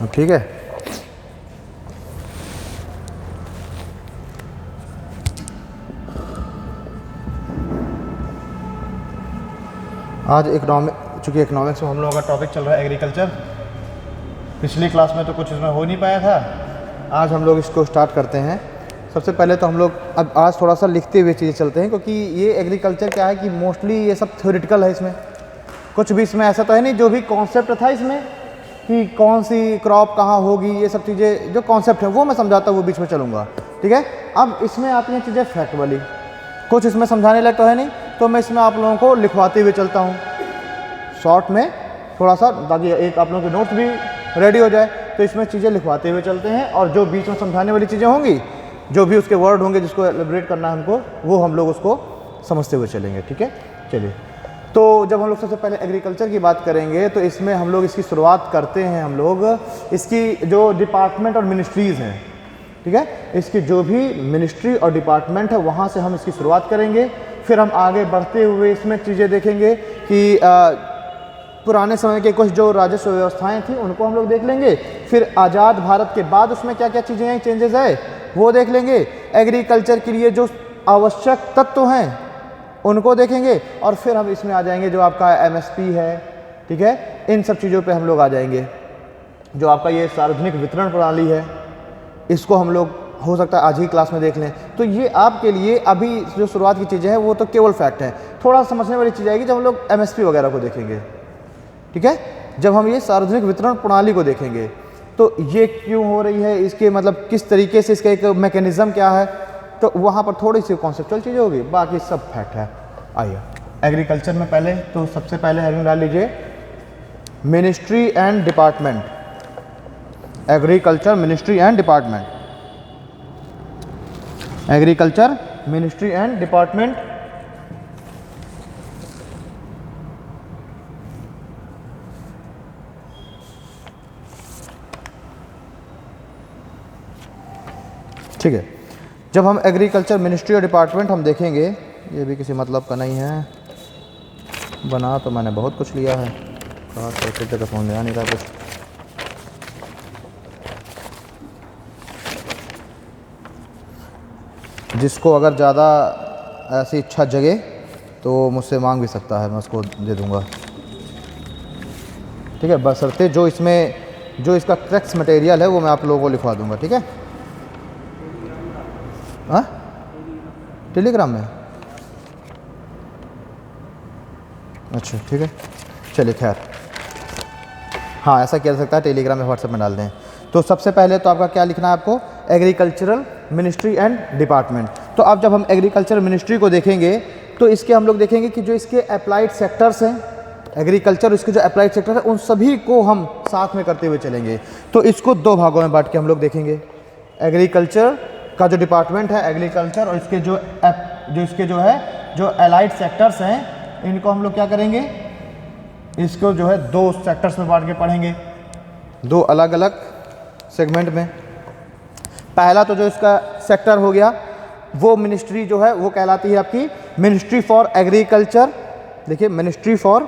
अब ठीक है। आज चूँकि इकोनॉमिक्स में हम लोगों का टॉपिक चल रहा है एग्रीकल्चर। पिछली क्लास में तो कुछ इसमें हो नहीं पाया था, आज हम लोग इसको स्टार्ट करते हैं। सबसे पहले तो हम लोग अब आज थोड़ा सा लिखते हुए चीज़ें चलते हैं, क्योंकि ये एग्रीकल्चर क्या है कि मोस्टली ये सब थ्योरेटिकल है। इसमें कुछ भी इसमें ऐसा तो है नहीं, जो भी कॉन्सेप्ट था इसमें कि कौन सी क्रॉप कहाँ होगी, ये सब चीज़ें जो कॉन्सेप्ट है वो मैं समझाता हूँ, वो बीच में चलूँगा, ठीक है। अब इसमें आती हैं चीज़ें फैक्ट वाली, कुछ इसमें समझाने लायक तो है नहीं, तो मैं इसमें आप लोगों को लिखवाते हुए चलता हूँ शॉर्ट में थोड़ा सा, ताकि एक आप लोगों के नोट्स भी रेडी हो जाए। तो इसमें चीज़ें लिखवाते हुए चलते हैं, और जो बीच में समझाने वाली चीज़ें होंगी, जो भी उसके वर्ड होंगे जिसको एलिब्रेट करना है हमको, वो हम लोग उसको समझते हुए चलेंगे, ठीक है। चलिए, तो जब हम लोग सबसे पहले एग्रीकल्चर की बात करेंगे तो इसमें हम लोग इसकी शुरुआत करते हैं, हम लोग इसकी जो डिपार्टमेंट और मिनिस्ट्रीज़ हैं, ठीक है, इसकी जो भी मिनिस्ट्री और डिपार्टमेंट है वहाँ से हम इसकी शुरुआत करेंगे। फिर हम आगे बढ़ते हुए इसमें चीज़ें देखेंगे कि पुराने समय के कुछ जो राजस्व व्यवस्थाएं थी उनको हम लोग देख लेंगे। फिर आज़ाद भारत के बाद उसमें क्या क्या चीज़ें हैं, चेंजेस आए, वो देख लेंगे। एग्रीकल्चर के लिए जो आवश्यक तत्व हैं उनको देखेंगे, और फिर हम इसमें आ जाएंगे जो आपका MSP है, ठीक है, इन सब चीज़ों पे हम लोग आ जाएंगे। जो आपका ये सार्वजनिक वितरण प्रणाली है, इसको हम लोग हो सकता है आज ही क्लास में देख लें। तो ये आपके लिए अभी जो शुरुआत की चीज़ें हैं वो तो केवल फैक्ट है। थोड़ा समझने वाली चीज़ आएगी जब हम लोग MSP वगैरह को देखेंगे, ठीक है। जब हम ये सार्वजनिक वितरण प्रणाली को देखेंगे तो ये क्यों हो रही है, इसके मतलब किस तरीके से इसका एक मैकेनिज्म क्या है, तो वहाँ पर थोड़ी सी कॉन्सेप्चुअल चीज़ें होगी, बाकी सब फैक्ट है। आइए एग्रीकल्चर में पहले तो सबसे पहले हेडिंग डाल लीजिए ministry and department. Agriculture ministry and department, agriculture ministry and department. ठीक है, जब हम एग्रीकल्चर मिनिस्ट्री और डिपार्टमेंट हम देखेंगे, ये भी किसी मतलब का नहीं है, बना तो मैंने बहुत कुछ लिया है, कहाँ कैसे जगह फोन में आ नहीं रहा कुछ। जिसको अगर ज़्यादा ऐसी इच्छा जगे तो मुझसे मांग भी सकता है, मैं उसको दे दूँगा, ठीक है। बशर्ते जो इसमें जो इसका टेक्स्ट मटेरियल है वो मैं आप लोगों को लिखवा दूँगा, ठीक है। हाँ, टेलीग्राम में, अच्छा ठीक है, चलिए खैर, हाँ ऐसा किया जा सकता है, टेलीग्राम में व्हाट्सएप में डाल दें। तो सबसे पहले तो आपका क्या लिखना है, आपको एग्रीकल्चरल मिनिस्ट्री एंड डिपार्टमेंट। तो अब जब हम एग्रीकल्चर मिनिस्ट्री को देखेंगे तो इसके हम लोग देखेंगे कि जो इसके अप्लाइड सेक्टर्स हैं, एग्रीकल्चर इसके जो अप्लाइड सेक्टर है उन सभी को हम साथ में करते हुए चलेंगे। तो इसको दो भागों में बांट के हम लोग देखेंगे। एग्रीकल्चर का जो डिपार्टमेंट है एग्रीकल्चर, और इसके जो अलाइड सेक्टर्स हैं, इनको हम लोग क्या करेंगे, इसको जो है दो सेक्टर्स में बांट के पढ़ेंगे, दो अलग अलग सेगमेंट में। पहला तो जो इसका सेक्टर हो गया, वो मिनिस्ट्री जो है वो कहलाती है आपकी मिनिस्ट्री फॉर एग्रीकल्चर। देखिए, ministry for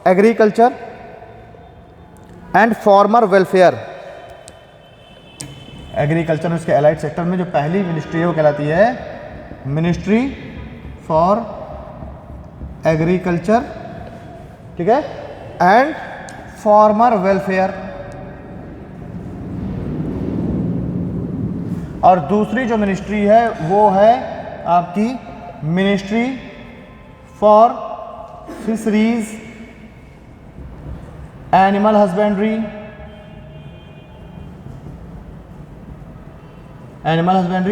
agriculture and farmer welfare. Agriculture उसके अलाइड सेक्टर में जो पहली मिनिस्ट्री है वो कहलाती है मिनिस्ट्री फॉर एग्रीकल्चर, ठीक है, एंड फार्मर वेलफेयर। और दूसरी जो मिनिस्ट्री है वो है आपकी ministry for fisheries, animal husbandry,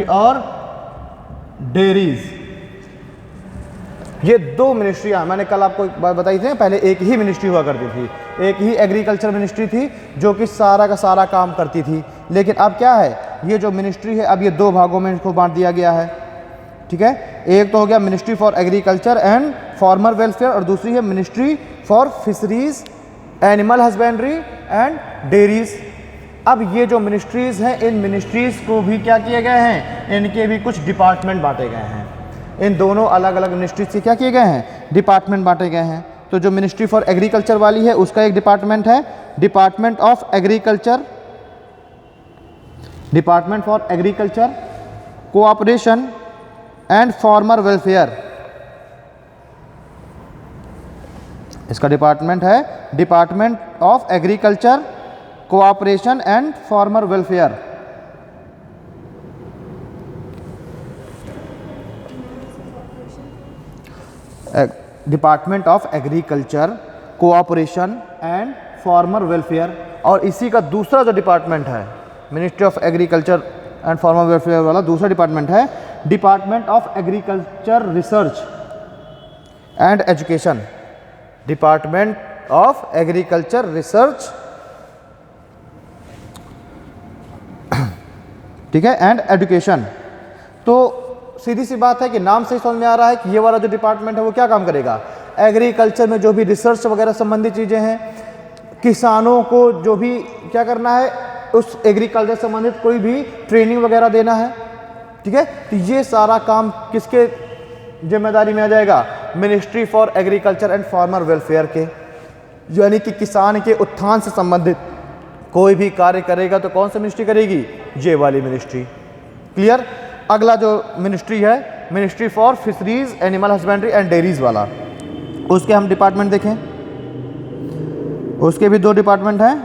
और डेयरीज। ये दो मिनिस्ट्रियाँ मैंने कल आपको एक बात बताई थी, पहले एक ही मिनिस्ट्री हुआ करती थी, एक ही एग्रीकल्चर मिनिस्ट्री थी जो कि सारा का सारा काम करती थी। लेकिन अब क्या है, ये जो मिनिस्ट्री है अब ये दो भागों में इसको बांट दिया गया है, ठीक है। एक तो हो गया ministry for agriculture and farmer welfare, और दूसरी है ministry for fisheries, animal husbandry and dairies. अब ये जो मिनिस्ट्रीज़ हैं, इन मिनिस्ट्रीज़ को भी क्या किए गए हैं, इनके भी कुछ डिपार्टमेंट बांटे गए हैं। इन दोनों अलग अलग मिनिस्ट्रीज से क्या किए गए हैं, डिपार्टमेंट बांटे गए हैं। तो जो मिनिस्ट्री फॉर एग्रीकल्चर वाली है उसका एक डिपार्टमेंट है department of agriculture, department for agriculture cooperation and farmer welfare, इसका डिपार्टमेंट है department of agriculture cooperation and farmer welfare. Department of agriculture cooperation and farmer welfare. और इसी का दूसरा जो डिपार्टमेंट है ministry of agriculture and farmer welfare वाला दूसरा डिपार्टमेंट है department of agriculture research and education, department of agriculture research, ठीक है, एंड एजुकेशन। तो सीधी सी बात है कि नाम से ही समझ में आ रहा है कि ये वाला जो डिपार्टमेंट है वो क्या काम करेगा, एग्रीकल्चर में जो भी रिसर्च वगैरह संबंधित चीज़ें हैं, किसानों को जो भी क्या करना है उस एग्रीकल्चर संबंधित कोई भी ट्रेनिंग वगैरह देना है, ठीक है। तो ये सारा काम किसके जिम्मेदारी में आ जाएगा, ministry for agriculture and farmer welfare के, यानी कि किसान के उत्थान से संबंधित कोई भी कार्य करेगा तो कौन सी मिनिस्ट्री करेगी, ये वाली मिनिस्ट्री। क्लियर। अगला जो मिनिस्ट्री है ministry for fisheries animal husbandry and dairies वाला, उसके हम डिपार्टमेंट देखें, उसके भी दो डिपार्टमेंट हैं।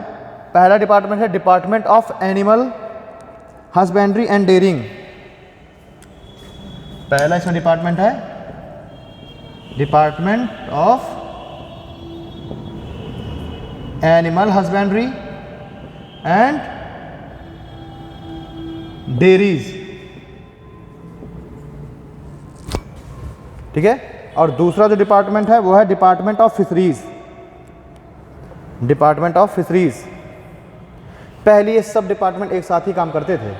पहला डिपार्टमेंट है department of animal husbandry and dairying, पहला इसमें डिपार्टमेंट है department of animal husbandry and dairies, ठीक है। और दूसरा जो डिपार्टमेंट है वो है department of fisheries, department of fisheries. पहले ये सब डिपार्टमेंट एक साथ ही काम करते थे,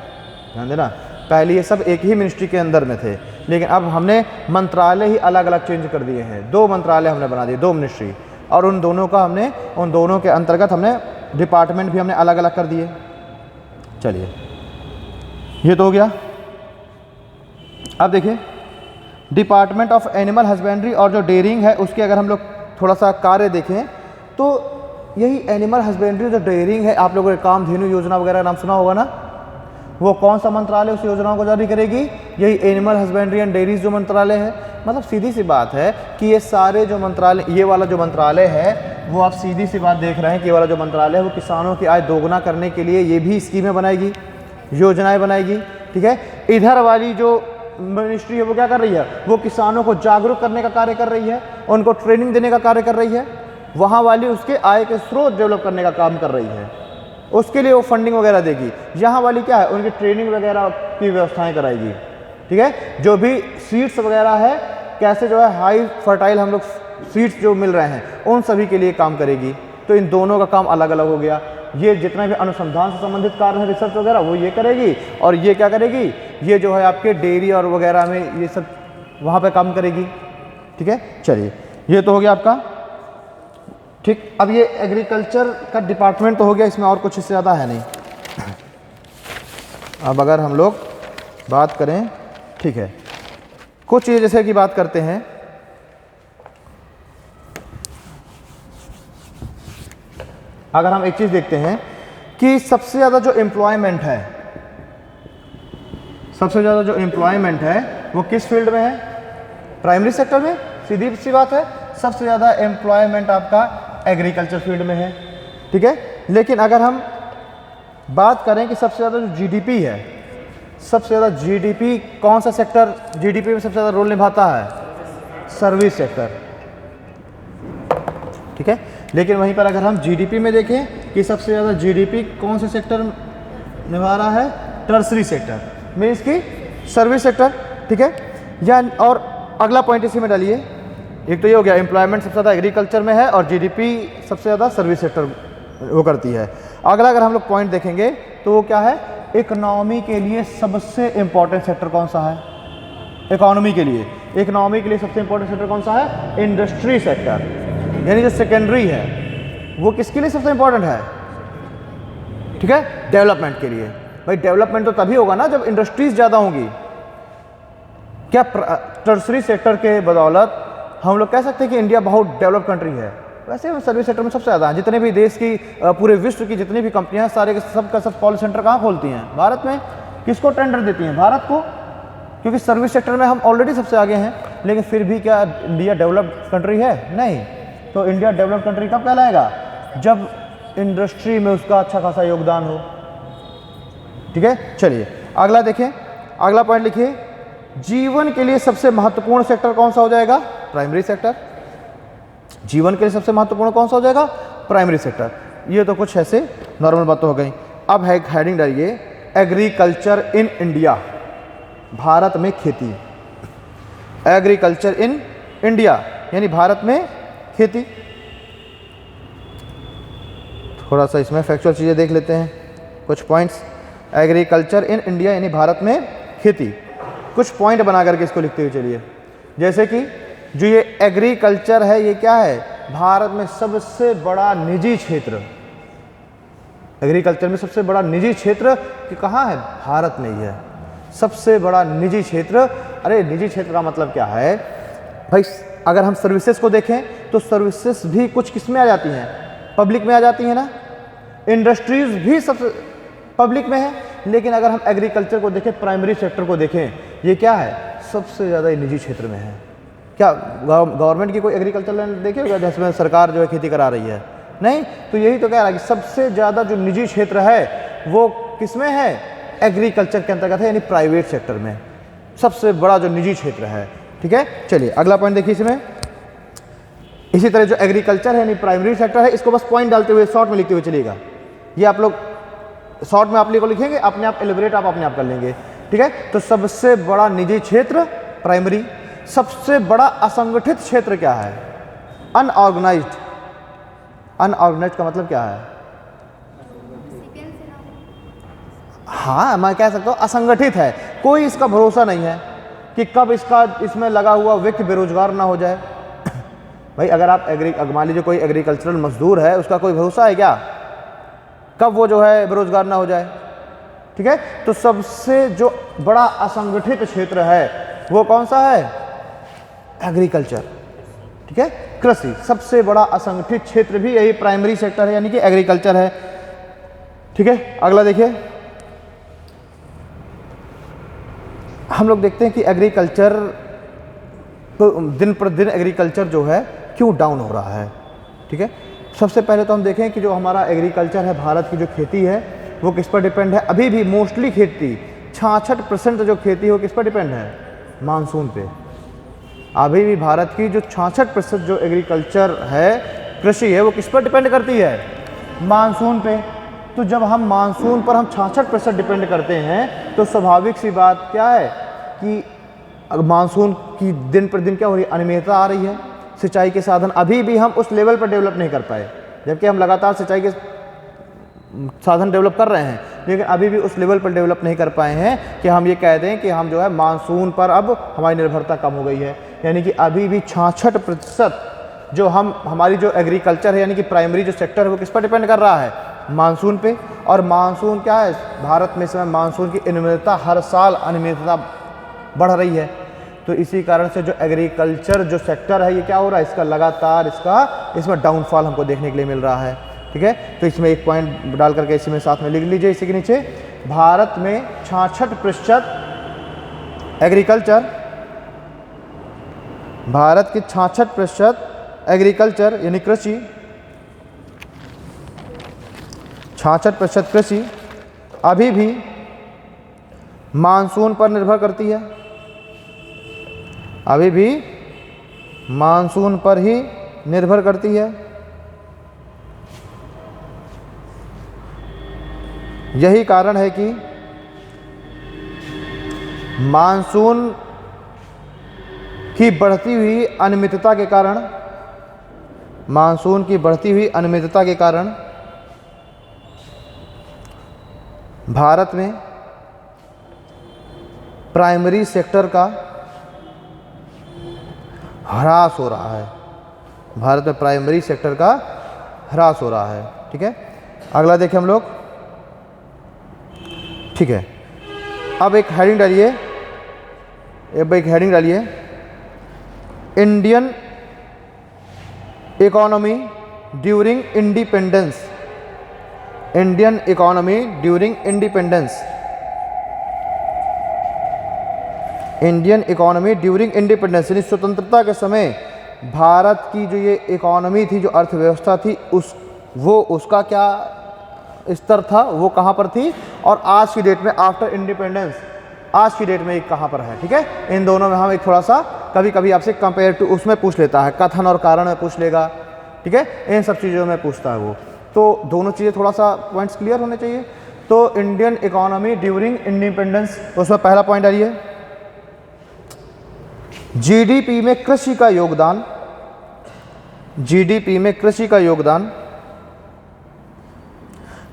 ध्यान देना, पहले ये सब एक ही मिनिस्ट्री के अंदर में थे, लेकिन अब हमने मंत्रालय ही अलग अलग चेंज कर दिए हैं, दो मंत्रालय हमने बना दिए, दो मिनिस्ट्री, और उन दोनों का हमने उन दोनों के अंतर्गत हमने डिपार्टमेंट भी हमने अलग अलग कर दिए। चलिए ये तो हो गया। अब देखिए डिपार्टमेंट ऑफ एनिमल हस्बेंड्री और जो डेयरिंग है उसके अगर हम लोग थोड़ा सा कार्य देखें तो यही एनिमल हस्बेंड्री जो डेयरिंग है, आप लोगों ने कामधेनु योजना वगैरह नाम सुना होगा ना, वो कौन सा मंत्रालय उस योजनाओं को जारी करेगी, यही एनिमल हस्बेंड्री एंड डेयरीज जो मंत्रालय है। मतलब सीधी सी बात है कि ये सारे जो मंत्रालय, ये वाला जो मंत्रालय है वो आप सीधी सी बात देख रहे हैं कि ये वाला जो मंत्रालय है वो किसानों की आय दोगुना करने के लिए ये भी स्कीमें बनाएगी, योजनाएं बनाएगी, ठीक है। इधर वाली जो मिनिस्ट्री है वो क्या कर रही है, वो किसानों को जागरूक करने का कार्य कर रही है, उनको ट्रेनिंग देने का कार्य कर रही है, वहाँ वाली उसके आय के स्रोत डेवलप करने का काम कर रही है, उसके लिए वो फंडिंग वगैरह देगी। यहाँ वाली क्या है, उनकी ट्रेनिंग वगैरह की व्यवस्थाएं कराएगी, ठीक है। जो भी सीड्स वगैरह है, कैसे जो है हाई फर्टाइल हम लोग सीड्स जो मिल रहे हैं उन सभी के लिए काम करेगी। तो इन दोनों का काम अलग अलग हो गया। ये जितना भी अनुसंधान से संबंधित कार्य है, रिसर्च वगैरह, वो ये करेगी, और ये क्या करेगी, ये जो है आपके डेयरी और वगैरह में ये सब वहाँ पे काम करेगी, ठीक है। चलिए ये तो हो गया आपका, ठीक। अब ये एग्रीकल्चर का डिपार्टमेंट तो हो गया, इसमें और कुछ इससे ज़्यादा है नहीं। अब अगर हम लोग बात करें, ठीक है, कुछ चीज़ जैसे कि बात करते हैं, अगर हम एक चीज़ देखते हैं कि सबसे ज़्यादा जो एम्प्लॉयमेंट है, सबसे ज़्यादा जो एम्प्लॉयमेंट है वो किस फील्ड में है, प्राइमरी सेक्टर में, सीधी सी बात है। सबसे ज़्यादा एम्प्लॉयमेंट आपका एग्रीकल्चर फील्ड में है, ठीक है। लेकिन अगर हम बात करें कि सबसे ज़्यादा जो जीडीपी है, सबसे ज़्यादा जीडीपी कौन सा सेक्टर जीडीपी में सबसे ज़्यादा रोल निभाता है, सर्विस सेक्टर, ठीक है। लेकिन वहीं पर अगर हम जीडीपी में देखें कि सबसे ज़्यादा जीडीपी कौन से सेक्टर निभा रहा है, टर्सरी सेक्टर, मीन्स की सर्विस सेक्टर, ठीक है। या और अगला पॉइंट इसी में डालिए, एक तो ये हो गया एम्प्लॉयमेंट सबसे ज़्यादा एग्रीकल्चर में है और जीडीपी सबसे ज़्यादा सर्विस सेक्टर वो करती है। अगला अगर हम लोग पॉइंट देखेंगे तो वो क्या है, इकोनॉमी के लिए सबसे इम्पोर्टेंट सेक्टर कौन सा है, इकोनॉमी के लिए, इकोनॉमी के लिए सबसे इम्पोर्टेंट सेक्टर कौन सा है, इंडस्ट्री सेक्टर, यानी जो सेकेंडरी है वो किसके लिए सबसे इम्पोर्टेंट है, ठीक है, डेवलपमेंट के लिए। भाई डेवलपमेंट तो तभी होगा ना जब इंडस्ट्रीज ज़्यादा होंगी। क्या टर्सरी सेक्टर के बदौलत हम लोग कह सकते हैं कि इंडिया बहुत डेवलप कंट्री है, वैसे हम सर्विस सेक्टर में सबसे ज़्यादा हैं। जितने भी देश की पूरे विश्व की जितनी भी कंपनियां सारे सब का सब कॉल सेंटर कहाँ खोलती हैं? भारत में। किसको टेंडर देती हैं? भारत को, क्योंकि सर्विस सेक्टर में हम ऑलरेडी सबसे आगे हैं। लेकिन फिर भी क्या इंडिया डेवलप्ड कंट्री है? नहीं। तो इंडिया डेवलप्ड कंट्री कब कहलाएगा? जब इंडस्ट्री में उसका अच्छा खासा योगदान हो। ठीक है, चलिए अगला देखें, अगला पॉइंट लिखिए, जीवन के लिए सबसे महत्वपूर्ण सेक्टर कौन सा हो जाएगा? Primary sector. जीवन के लिए सबसे महत्वपूर्ण कौन सा हो जाएगा? Primary sector. ये तो कुछ ऐसे नॉर्मल बातें हो गई। अब है हेडिंग डालिए, एग्रीकल्चर इन इंडिया, भारत में खेती। एग्रीकल्चर इन इंडिया यानी भारत में खेती। थोड़ा सा इसमें फैक्चुअल चीज़ें देख लेते हैं, कुछ पॉइंट्स। एग्रीकल्चर इन इंडिया यानी भारत में खेती। कुछ पॉइंट बना करके इसको लिखते हुए चलिए। जैसे कि जो ये एग्रीकल्चर है, ये क्या है? भारत में सबसे बड़ा निजी क्षेत्र। एग्रीकल्चर में सबसे बड़ा निजी क्षेत्र कि कहाँ है? भारत में ही है सबसे बड़ा निजी क्षेत्र। अरे निजी क्षेत्र का मतलब क्या है भाई? अगर हम सर्विसेज को देखें तो सर्विसेज भी कुछ किस में आ जाती हैं? पब्लिक में आ जाती है ना। इंडस्ट्रीज भी सबसे पब्लिक में है। लेकिन अगर हम एग्रीकल्चर को देखें, प्राइमरी सेक्टर को देखें, ये क्या है? सबसे ज़्यादा निजी क्षेत्र में है। क्या गवर्नमेंट की कोई एग्रीकल्चर लैंड देखे होगा जिसमें सरकार जो है खेती करा रही है? नहीं। तो यही तो कह रहा है कि सबसे ज़्यादा जो निजी क्षेत्र है वो किसमें है? एग्रीकल्चर के अंतर्गत है, यानी प्राइवेट सेक्टर में सबसे बड़ा जो निजी क्षेत्र है। ठीक है, चलिए अगला पॉइंट देखिए इसमें। इसी तरह जो एग्रीकल्चर है यानी प्राइमरी सेक्टर है, इसको बस पॉइंट डालते हुए शॉर्ट में लिखते हुए चलिएगा। ये आप लोग शॉर्ट में आप लोग लिखेंगे, अपने आप एलिब्रेट आप अपने आप कर लेंगे। ठीक है, तो सबसे बड़ा निजी क्षेत्र प्राइमरी। सबसे बड़ा असंगठित क्षेत्र क्या है? अनऑर्गेनाइज्ड। अनऑर्गेनाइज्ड का मतलब क्या है? हाँ, मैं कह सकता हूँ असंगठित है। कोई इसका भरोसा नहीं है कि कब इसमें लगा हुआ व्यक्ति बेरोजगार ना हो जाए। भाई अगर आप मान लीजिए कोई एग्रीकल्चरल मजदूर है, उसका कोई भरोसा है क्या कब वो जो है बेरोजगार ना हो जाए? ठीक है, तो सबसे जो बड़ा असंगठित क्षेत्र है वो कौन सा है? एग्रीकल्चर। ठीक है, कृषि। सबसे बड़ा असंगठित क्षेत्र भी यही प्राइमरी सेक्टर है, यानी कि एग्रीकल्चर है। ठीक है, अगला देखिए। हम लोग देखते हैं कि एग्रीकल्चर तो दिन पर दिन एग्रीकल्चर जो है क्यों डाउन हो रहा है। ठीक है, सबसे पहले तो हम देखें कि जो हमारा एग्रीकल्चर है, भारत की जो खेती है वो किस पर डिपेंड है? अभी भी मोस्टली खेती 66% जो खेती है वो किस पर डिपेंड है? मानसून पे। अभी भी भारत की जो 66% जो एग्रीकल्चर है, कृषि है, वो किस पर डिपेंड करती है? मानसून पे। तो जब हम मानसून पर हम 66% डिपेंड करते हैं तो स्वाभाविक सी बात क्या है कि मानसून की दिन पर दिन क्या हो रही है? अनियमितता आ रही है। सिंचाई के साधन अभी भी हम उस लेवल पर डेवलप नहीं कर पाए, जबकि हम लगातार सिंचाई के साधन डेवलप कर रहे हैं, लेकिन अभी भी उस लेवल पर डेवलप नहीं कर पाए हैं कि हम ये कह दें कि हम जो है मानसून पर अब हमारी निर्भरता कम हो गई है। यानी कि अभी भी 66% जो हमारी जो एग्रीकल्चर है यानी कि प्राइमरी जो सेक्टर है वो किस पर डिपेंड कर रहा है? मानसून पे। और मानसून क्या है? भारत में इस समय मानसून की अनियमितता, हर साल अनियमितता बढ़ रही है। तो इसी कारण से जो एग्रीकल्चर जो सेक्टर है ये क्या हो रहा है? इसका लगातार इसमें डाउनफॉल हमको देखने के लिए मिल रहा है। ठीक है, तो इसमें एक पॉइंट डाल करके इसी में साथ में लिख लीजिए, इसी के नीचे भारत में 66% एग्रीकल्चर, भारत की 66% एग्रीकल्चर यानी कृषि, 66% कृषि अभी भी मानसून पर निर्भर करती है। अभी भी मानसून पर ही निर्भर करती है। यही कारण है कि मानसून की बढ़ती हुई अनियमितता के कारण, मानसून की बढ़ती हुई अनियमितता के कारण भारत में प्राइमरी सेक्टर का ह्रास हो रहा है। भारत में प्राइमरी सेक्टर का ह्रास हो रहा है। ठीक है, अगला देखें हम लोग। ठीक है, अब एक हेडिंग डालिए, Indian economy during independence, Indian economy during independence, Indian economy during independence यानी स्वतंत्रता के समय भारत की जो ये इकोनॉमी थी, जो अर्थव्यवस्था थी, उसका क्या स्तर था, वो कहाँ पर थी, और आज की डेट में आफ्टर इंडिपेंडेंस आज की डेट में एक कहाँ पर है। ठीक है, इन दोनों में हम एक थोड़ा सा कभी कभी आपसे कंपेयर टू उसमें पूछ लेता है, कथन और कारण में पूछ लेगा। ठीक है, इन सब चीज़ों में पूछता है वो, तो दोनों चीज़ें थोड़ा सा पॉइंट्स क्लियर होने चाहिए। तो इंडियन इकोनॉमी ड्यूरिंग इंडिपेंडेंस, उसमें पहला पॉइंट आ रही है जीडीपी में कृषि का योगदान, जीडीपी में कृषि का योगदान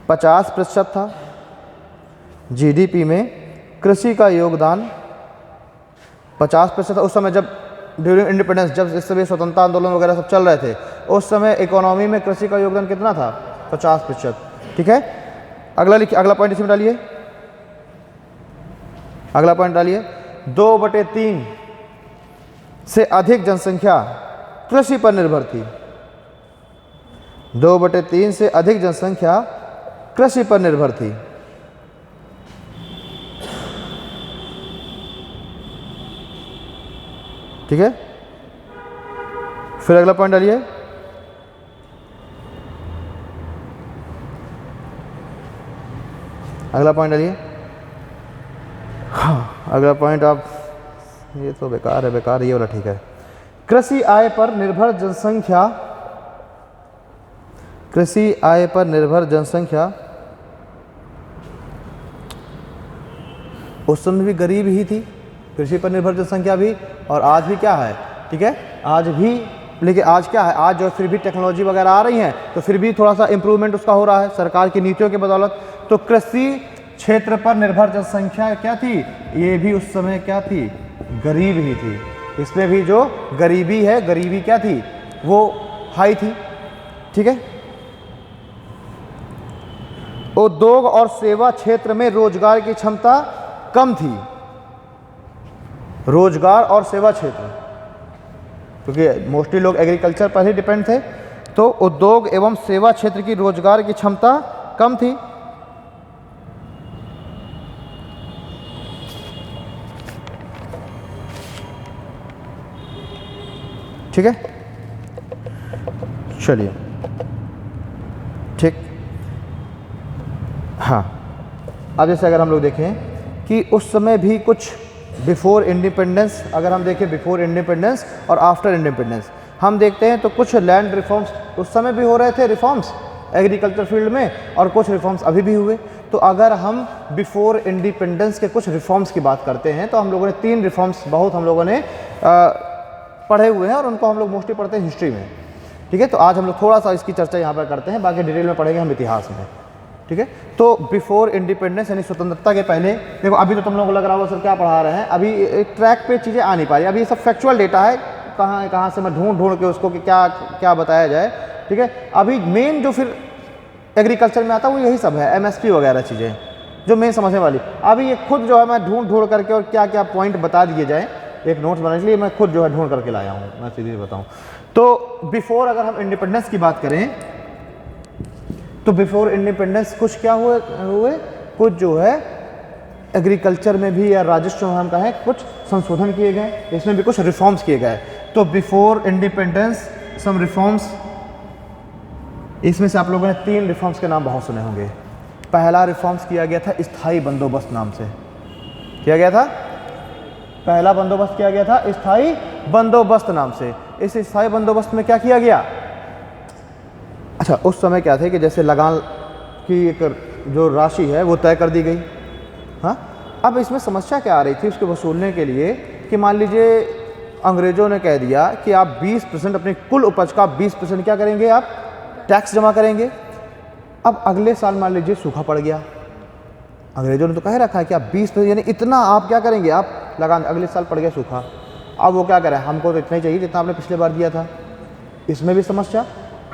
50% था। जीडीपी में कृषि का योगदान 50% था उस समय, जब ड्यूरिंग इंडिपेंडेंस, जब इस समय स्वतंत्रता आंदोलन वगैरह सब चल रहे थे, उस समय इकोनॉमी में कृषि का योगदान कितना था, 50%। ठीक है, अगला लिखिए, अगला पॉइंट इसमें डालिए, अगला पॉइंट डालिए 2/3 से अधिक जनसंख्या कृषि पर निर्भर थी। 2/3 से अधिक जनसंख्या कृषि पर निर्भर थी। ठीक है, फिर अगला पॉइंट डालिए, अगला पॉइंट डालिए। हाँ, अगला पॉइंट आप, ये तो बेकार है, बेकार, ये वाला ठीक है। कृषि आय पर निर्भर जनसंख्या, कृषि आय पर निर्भर जनसंख्या उस समय भी गरीब ही थी, कृषि पर निर्भर जनसंख्या भी, और आज भी क्या है। ठीक है, आज भी, लेकिन आज क्या है, आज जो फिर भी टेक्नोलॉजी वगैरह आ रही हैं, तो फिर भी थोड़ा सा इम्प्रूवमेंट उसका हो रहा है सरकार की नीतियों की बदौलत। तो कृषि क्षेत्र पर निर्भर जनसंख्या क्या थी, ये भी उस समय क्या थी, गरीब ही थी। इसमें भी जो गरीबी है, गरीबी क्या थी, वो हाई थी। ठीक है, उद्योग और सेवा क्षेत्र में रोजगार की क्षमता कम थी, रोजगार और सेवा क्षेत्र, क्योंकि मोस्टली लोग एग्रीकल्चर पर ही डिपेंड थे, तो उद्योग एवं सेवा क्षेत्र की रोजगार की क्षमता कम थी। ठीक है, चलिए, ठीक। हाँ, अब जैसे अगर हम लोग देखें कि उस समय भी कुछ बिफोर इंडिपेंडेंस, अगर हम देखें बिफोर इंडिपेंडेंस और आफ्टर इंडिपेंडेंस, हम देखते हैं तो कुछ लैंड रिफॉर्म्स उस समय भी हो रहे थे, रिफॉर्म्स एग्रीकल्चर फील्ड में, और कुछ रिफॉर्म्स अभी भी हुए। तो अगर हम बिफोर इंडिपेंडेंस के कुछ रिफॉर्म्स की बात करते हैं, तो हम लोगों ने 3 रिफॉर्म्स बहुत हम लोगों ने पढ़े हुए हैं, और उनको हम लोग मोस्टली पढ़ते हैं हिस्ट्री में। ठीक है, तो आज हम लोग थोड़ा सा इसकी चर्चा यहाँ पर करते हैं, बाकी डिटेल में पढ़ेंगे हम इतिहास में। ठीक है, तो बिफोर इंडिपेंडेंस यानी स्वतंत्रता के पहले, देखो अभी तो तुम लोगों को लग रहा होगा सर क्या पढ़ा रहे हैं, अभी एक ट्रैक पे चीज़ें आ नहीं पा रही, अभी ये सब फैक्चुअल डेटा है, कहाँ से मैं ढूंढ के उसको कि क्या क्या बताया जाए। ठीक है, अभी मेन जो फिर एग्रीकल्चर में आता है वो यही सब है, MSP वगैरह चीज़ें जो मेन समझने वाली। अभी ये खुद जो है मैं ढूंढ करके और क्या क्या पॉइंट बता दिए जाए, एक नोट्स बनाने के लिए मैं खुद जो है ढूंढ करके लाया हूँ, मैं सीधे बताऊँ तो। बिफोर अगर हम इंडिपेंडेंस की बात करें, तो बिफोर इंडिपेंडेंस कुछ क्या हुए, कुछ जो है एग्रीकल्चर में भी या राजस्व में हम कहें कुछ संशोधन किए गए, इसमें भी कुछ रिफॉर्म्स किए गए। तो बिफोर इंडिपेंडेंस सम रिफॉर्म्स, इसमें से आप लोगों ने 3 रिफॉर्म्स के नाम बहुत सुने होंगे। पहला रिफॉर्म्स किया गया था स्थायी बंदोबस्त नाम से, किया गया था, पहला बंदोबस्त किया गया था स्थायी बंदोबस्त नाम से। इस स्थायी बंदोबस्त में क्या किया गया, अच्छा उस समय क्या थे कि जैसे लगान की एक जो राशि है वो तय कर दी गई। हाँ, अब इसमें समस्या क्या आ रही थी उसको वसूलने के लिए, कि मान लीजिए अंग्रेज़ों ने कह दिया कि आप 20% अपनी कुल उपज का 20% क्या करेंगे, आप टैक्स जमा करेंगे। अब अगले साल मान लीजिए सूखा पड़ गया, अंग्रेज़ों ने तो कह रखा है कि आप 20% यानी इतना आप क्या करेंगे, आप लगान, अगले साल पड़ गया सूखा, अब वो क्या करें, हमको तो इतना ही चाहिए जितना आपने पिछले बार दिया था। इसमें भी समस्या,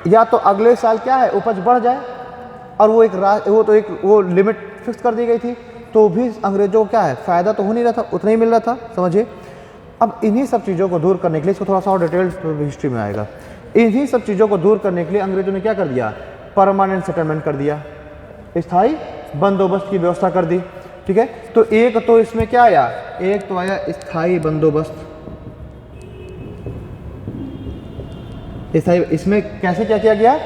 या तो अगले साल क्या है उपज बढ़ जाए, और वो लिमिट फिक्स कर दी गई थी, तो भी अंग्रेजों को क्या है फ़ायदा तो हो नहीं रहा था, उतना ही मिल रहा था, समझिए। अब इन्हीं सब चीज़ों को दूर करने के लिए इसको थोड़ा सा और डिटेल्ड हिस्ट्री में आएगा। इन्हीं सब चीज़ों को दूर करने के लिए अंग्रेजों ने क्या कर दिया, परमानेंट सेटलमेंट कर दिया, स्थायी बंदोबस्त की व्यवस्था कर दी। ठीक है, तो एक तो इसमें क्या आया, एक तो आया स्थायी बंदोबस्त। स्थायी, इसमें कैसे क्या किया गया,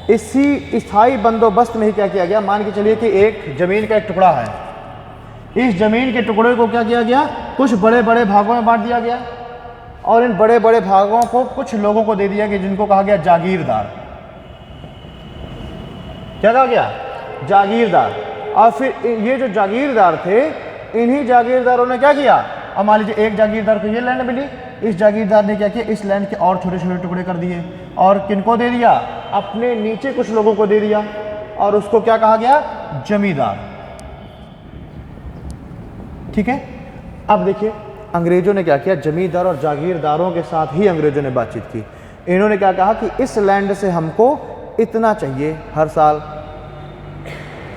इसी स्थायी बंदोबस्त में ही क्या किया गया, मान के चलिए कि एक जमीन का एक टुकड़ा है, इस जमीन के टुकड़े को क्या किया गया, कुछ बड़े बड़े भागों में बांट दिया गया और इन बड़े बड़े भागों को कुछ लोगों को दे दिया गया जिनको कहा गया जागीरदार। क्या कहा गया, जागीरदार। और फिर ये जो जागीरदार थे, इन्हीं जागीरदारों ने क्या किया, अब मान लीजिए एक जागीरदार को ये लैंड मिली, इस जागीरदार ने क्या किया, इस लैंड के और छोटे छोटे टुकड़े कर दिए और किनको दे दिया, अपने नीचे कुछ लोगों को दे दिया और उसको क्या कहा गया, जमींदार। ठीक है, अब देखिए अंग्रेजों ने क्या किया, जमींदार और जागीरदारों के साथ ही अंग्रेजों ने बातचीत की। इन्होंने क्या कहा कि इस लैंड से हमको इतना चाहिए हर साल,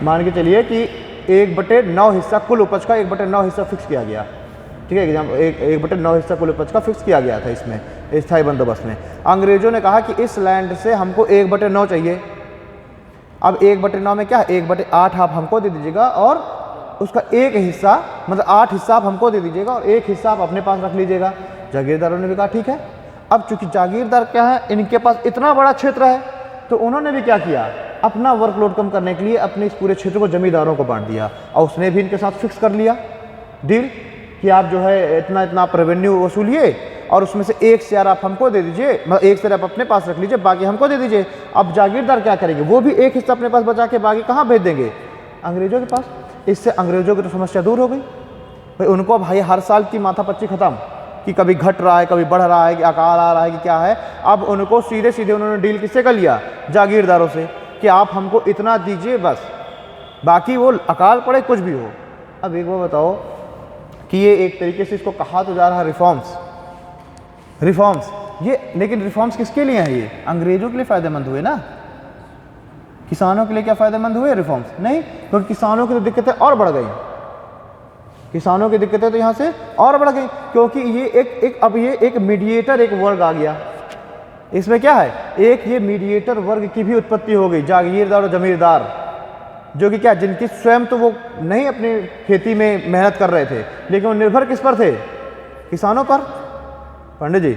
मान के चलिए कि 1/9 हिस्सा कुल उपज का 1/9 हिस्सा फिक्स किया गया। ठीक है, 1/9 हिस्सा कुल उपज का फिक्स किया गया था इसमें स्थायी बंदोबस्त में। अंग्रेजों ने कहा कि इस लैंड से हमको 1/9 चाहिए। अब 1/9 में क्या है, 1/8 आप हमको दे दीजिएगा और उसका एक हिस्सा, मतलब 8 हिस्सा आप हमको दे दीजिएगा और एक हिस्सा आप अपने पास रख लीजिएगा। जागीरदारों ने भी कहा ठीक है। अब चूंकि जागीरदार क्या है, इनके पास इतना बड़ा क्षेत्र है, तो उन्होंने भी क्या किया, अपना वर्कलोड कम करने के लिए अपने इस पूरे क्षेत्र को जमींदारों को बांट दिया और उसने भी इनके साथ फिक्स कर लिया डील कि आप जो है इतना इतना आप रेवेन्यू वसूलिए और उसमें से 1 शेयर आप हमको दे दीजिए, मतलब 1 शेयर आप अपने पास रख लीजिए, बाकी हमको दे दीजिए। अब जागीरदार क्या करेंगे, वो भी एक हिस्सा अपने पास बचा के बाकी कहाँ भेज देंगे, अंग्रेजों के पास। इससे अंग्रेजों की तो समस्या दूर हो गई भाई, उनको भाई हर साल की माथापच्ची खत्म कि कभी घट रहा है, कभी बढ़ रहा है, कि अकाल आ रहा है, कि क्या है। अब उनको सीधे सीधे उन्होंने डील किससे कर लिया, जागीरदारों से, कि आप हमको इतना दीजिए बस, बाकी वो अकाल पड़े कुछ भी हो। अब एक बार बताओ कि ये एक तरीके से इसको कहा तो जा रहा है रिफॉर्म्स ये, लेकिन रिफॉर्म्स किसके लिए हैं, ये अंग्रेजों के लिए फ़ायदेमंद हुए ना, किसानों के लिए क्या फ़ायदेमंद हुए रिफॉर्म्स? नहीं, क्योंकि किसानों की तो दिक्कतें और बढ़ गई, किसानों की दिक्कतें तो यहाँ से और बढ़ गई, क्योंकि ये अब ये एक मीडिएटर एक वर्ग आ गया। इसमें क्या है, एक ये मीडिएटर वर्ग की भी उत्पत्ति हो गई, जागीरदार और जमींदार, जो कि क्या, जिनकी स्वयं तो वो नहीं अपनी खेती में मेहनत कर रहे थे, लेकिन वो निर्भर किस पर थे, किसानों पर। पंडित जी,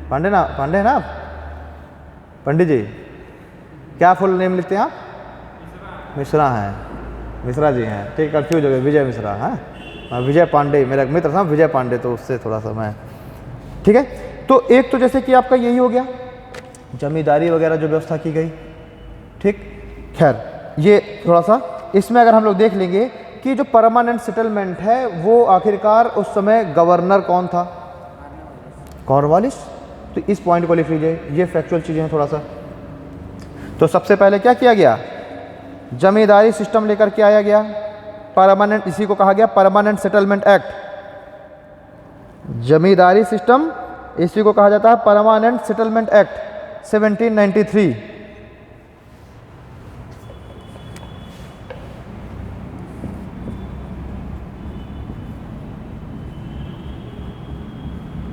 पांडे है ना आप, पंडित जी क्या फुल नेम लिखते हैं आप? मिश्रा हैं, मिश्रा जी हैं, ठीक, कंफ्यूज हो गए, विजय मिश्रा है, विजय पांडे मेरा मित्र था, विजय पांडे, तो उससे थोड़ा सा मैं, ठीक है। तो एक तो जैसे कि आपका यही हो गया, जमींदारी वगैरह जो व्यवस्था की गई, ठीक। खैर ये थोड़ा सा इसमें अगर हम लोग देख लेंगे कि जो परमानेंट सेटलमेंट है वो आखिरकार उस समय गवर्नर कौन था, कॉर्नवालिस। तो इस पॉइंट को लिख लीजिए, ये फैक्चुअल चीज़ें हैं थोड़ा सा। तो सबसे पहले क्या किया गया, जमींदारी सिस्टम लेकर के आया गया, परमानेंट, इसी को कहा गया परमानेंट सेटलमेंट एक्ट। जमींदारी सिस्टम, इसी को कहा जाता है permanent settlement act 1793।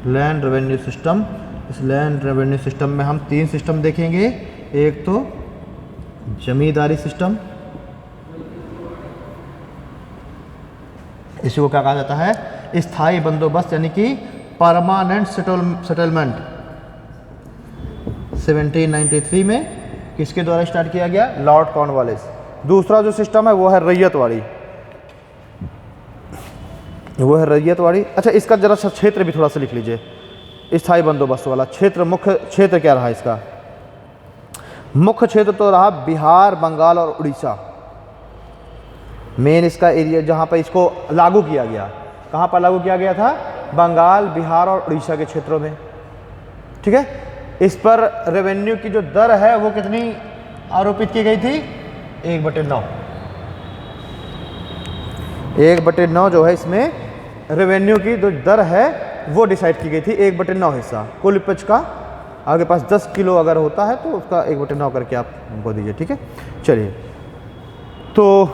Land revenue system. इस लैंड रेवेन्यू सिस्टम में हम 3 सिस्टम देखेंगे, एक तो जमींदारी सिस्टम, इसी को क्या कहा जाता है, स्थायी बंदोबस्त, यानी कि परमानेंट सेटलमेंट 1793 में किसके द्वारा स्टार्ट किया गया, लॉर्ड कॉर्नवालिस। दूसरा जो सिस्टम है वो है रैयतवाड़ी, वो है रैयतवाड़ी। अच्छा, इसका जरा सा क्षेत्र भी थोड़ा सा लिख लीजिए, स्थायी बंदोबस्त वाला क्षेत्र, मुख्य क्षेत्र क्या रहा इसका, मुख्य क्षेत्र तो रहा बिहार, बंगाल और उड़ीसा। मेन इसका एरिया जहाँ पर इसको लागू किया गया, कहाँ पर लागू किया गया था, बंगाल, बिहार और उड़ीसा के क्षेत्रों में, ठीक है। इस पर रेवेन्यू की जो दर है वो कितनी आरोपित की गई थी, 1/9। 1/9 जो है इसमें रेवेन्यू की जो दर है वो डिसाइड की गई थी, 1/9 हिस्सा कुल उपज का। आपके पास 10 किलो अगर होता है तो उसका 1/9 करके आप हमको दीजिए, ठीक है। चलिए, तो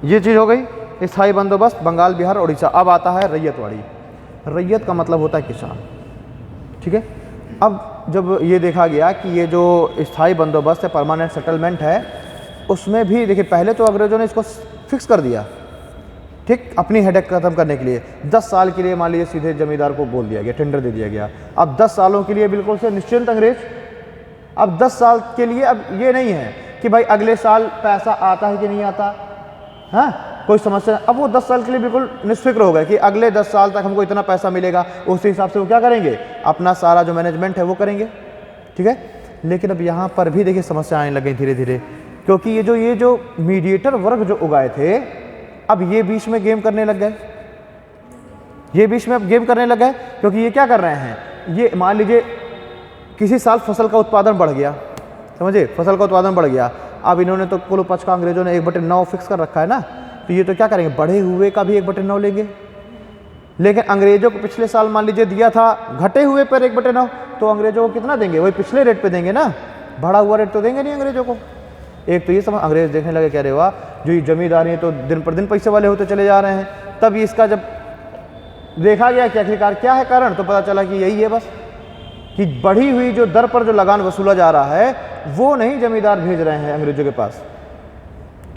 ये चीज़ हो गई स्थायी बंदोबस्त, बंगाल, बिहार, उड़ीसा। अब आता है रैयतवाड़ी। रैयत का मतलब होता है किसान, ठीक है। अब जब ये देखा गया कि ये जो स्थायी बंदोबस्त है, परमानेंट सेटलमेंट है, उसमें भी देखिए पहले तो अंग्रेज़ों ने इसको फिक्स कर दिया, ठीक, अपनी हेडेक खत्म करने के लिए 10 साल के लिए मान लीजिए सीधे ज़मींदार को बोल दिया गया, टेंडर दे दिया गया। अब 10 सालों के लिए बिल्कुल से निश्चिंत अंग्रेज़, अब 10 साल के लिए अब ये नहीं है कि भाई अगले साल पैसा आता है कि नहीं आता, हाँ कोई समस्या, अब वो 10 साल के लिए बिल्कुल निश्चित हो गए कि अगले 10 साल तक हमको इतना पैसा मिलेगा, उसी हिसाब से वो क्या करेंगे, अपना सारा जो मैनेजमेंट है वो करेंगे, ठीक है। लेकिन अब यहाँ पर भी देखिए समस्या आने लगी धीरे धीरे, क्योंकि ये जो मीडिएटर वर्ग जो उगाए थे, अब ये बीच में गेम करने लग गए, ये बीच में अब गेम करने लग गए, क्योंकि ये क्या कर रहे हैं, ये मान लीजिए किसी साल फसल का उत्पादन बढ़ गया, समझिए फसल का उत्पादन बढ़ गया, अब इन्होंने तो कुल उपज का अंग्रेजों ने 1/9 फिक्स कर रखा है ना, तो ये तो क्या करेंगे, बढ़े हुए का भी 1/9 लेंगे। लेकिन अंग्रेजों को पिछले साल मान लीजिए दिया था घटे हुए पर 1/9, तो अंग्रेजों को कितना देंगे, वही पिछले रेट पे देंगे ना, बढ़ा हुआ रेट तो देंगे नहीं अंग्रेजों को। एक तो ये समझ अंग्रेज देखने लगे, कह रहे वाह जो ये जमींदार हैं तो दिन पर दिन पैसे वाले होते चले जा रहे हैं। तब इसका जब देखा गया कि आखिरकार क्या है कारण, तो पता चला कि यही है बस, कि बढ़ी हुई जो दर पर जो लगान वसूला जा रहा है वो नहीं जमींदार भेज रहे हैं अंग्रेजों के पास,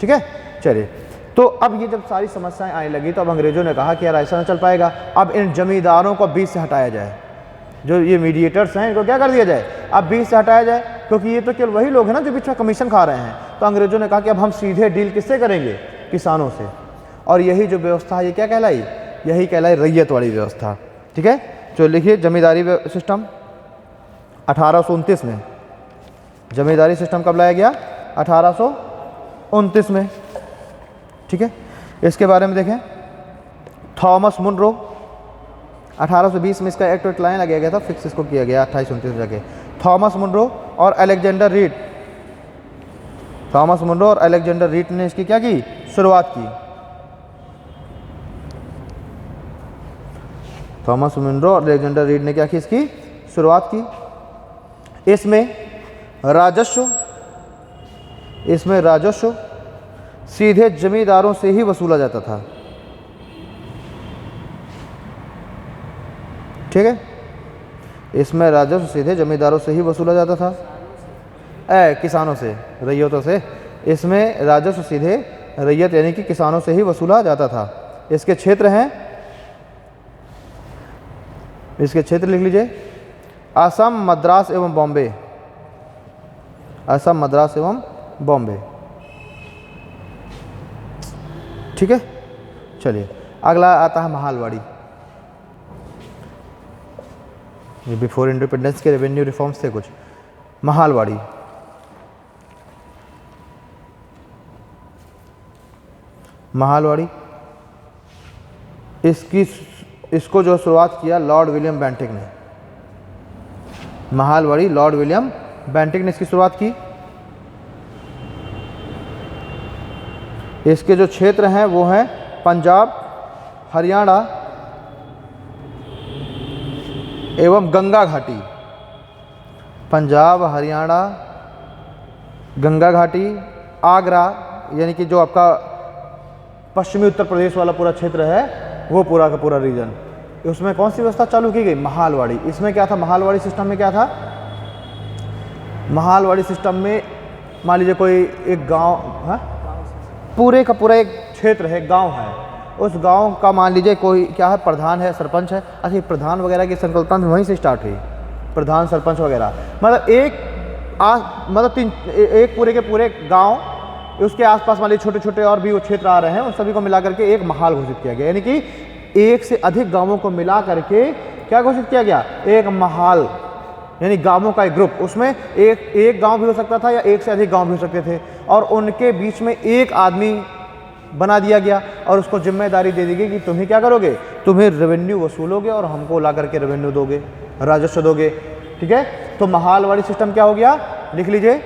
ठीक है। चलिए, तो अब ये जब सारी समस्याएं आने लगी तो अब अंग्रेजों ने कहा कि यार ऐसा ना चल पाएगा, अब इन जमींदारों को बीच से हटाया जाए, जो ये मीडिएटर्स हैं इनको क्या कर दिया जाए, अब बीच से हटाया जाए, क्योंकि ये तो केवल वही लोग हैं ना जो बीच में कमीशन खा रहे हैं। तो अंग्रेजों ने कहा कि अब हम सीधे डील किससे करेंगे, किसानों से, और यही जो व्यवस्था है ये क्या कहलाई, यही कहलाई रैयत वाली व्यवस्था, ठीक है। तो लिखिए जमींदारी सिस्टम 1829 में, जमींदारी सिस्टम कब लाया गया, 1829 में, ठीक है। इसके बारे में देखें, थॉमस मुनरो 1820 में इसका एक्ट लाइन लगाया गया था, फिक्स इसको किया गया 2829 में जाके। थॉमस मुनरो और अलेक्जेंडर रीड, थॉमस मुनरो और अलेक्जेंडर रीड ने इसकी क्या की, शुरुआत की। थॉमस मुनरो और अलेक्जेंडर रीड ने क्या की, इसकी शुरुआत की। इसमें राजस्व सीधे जमींदारों से ही वसूला जाता था, ठीक है। इसमें राजस्व सीधे जमींदारों से ही वसूला जाता था, किसानों से, रैयतों से। इसमें राजस्व सीधे रैयत यानी कि किसानों से ही वसूला जाता था। इसके क्षेत्र हैं, इसके क्षेत्र लिख लीजिए, असम, मद्रास एवं बॉम्बे, असम, मद्रास एवं बॉम्बे, ठीक है। चलिए अगला आता है महालवाड़ी। ये बिफोर इंडिपेंडेंस के रेवेन्यू रिफॉर्म्स थे कुछ। महालवाड़ी, महालवाड़ी इसको जो शुरुआत किया लॉर्ड विलियम बेंटिक ने, महालवाड़ी लॉर्ड विलियम बेंटिक ने इसकी शुरुआत की। इसके जो क्षेत्र हैं वो हैं पंजाब, हरियाणा एवं गंगा घाटी, पंजाब, हरियाणा, गंगा घाटी, आगरा, यानी कि जो आपका पश्चिमी उत्तर प्रदेश वाला पूरा क्षेत्र है वो पूरा का पूरा रीजन, उसमें कौन सी व्यवस्था चालू की गई, महालवाड़ी। इसमें क्या था, महालवाड़ी सिस्टम में क्या था, महालवाड़ी सिस्टम में मान लीजिए कोई एक गांव है, पूरे का पूरा एक क्षेत्र है, गांव है, उस गांव का मान लीजिए कोई क्या है, प्रधान है, सरपंच है। अच्छा, प्रधान वगैरह की संकल्पना वहीं से स्टार्ट हुई, प्रधान, सरपंच वगैरह, मतलब एक पूरे के पूरे गांव, उसके आसपास वाले छोटे छोटे और भी वो क्षेत्र आ रहे हैं, उन सभी को मिला करके एक महाल घोषित किया गया, यानी कि एक से अधिक गांवों को मिला करके क्या घोषित किया गया, एक महाल, यानी गांवों का एक ग्रुप। उसमें एक गांव भी हो सकता था या एक से अधिक गांव भी हो सकते थे, और उनके बीच में एक आदमी बना दिया गया और उसको जिम्मेदारी दे दी गई कि तुम्हें क्या करोगे, तुम्हें रेवेन्यू वसूलोगे और हमको ला करके रेवेन्यू दोगे, राजस्व दोगे, ठीक है। तो महालवाड़ी सिस्टम क्या हो गया, लिख लीजिए,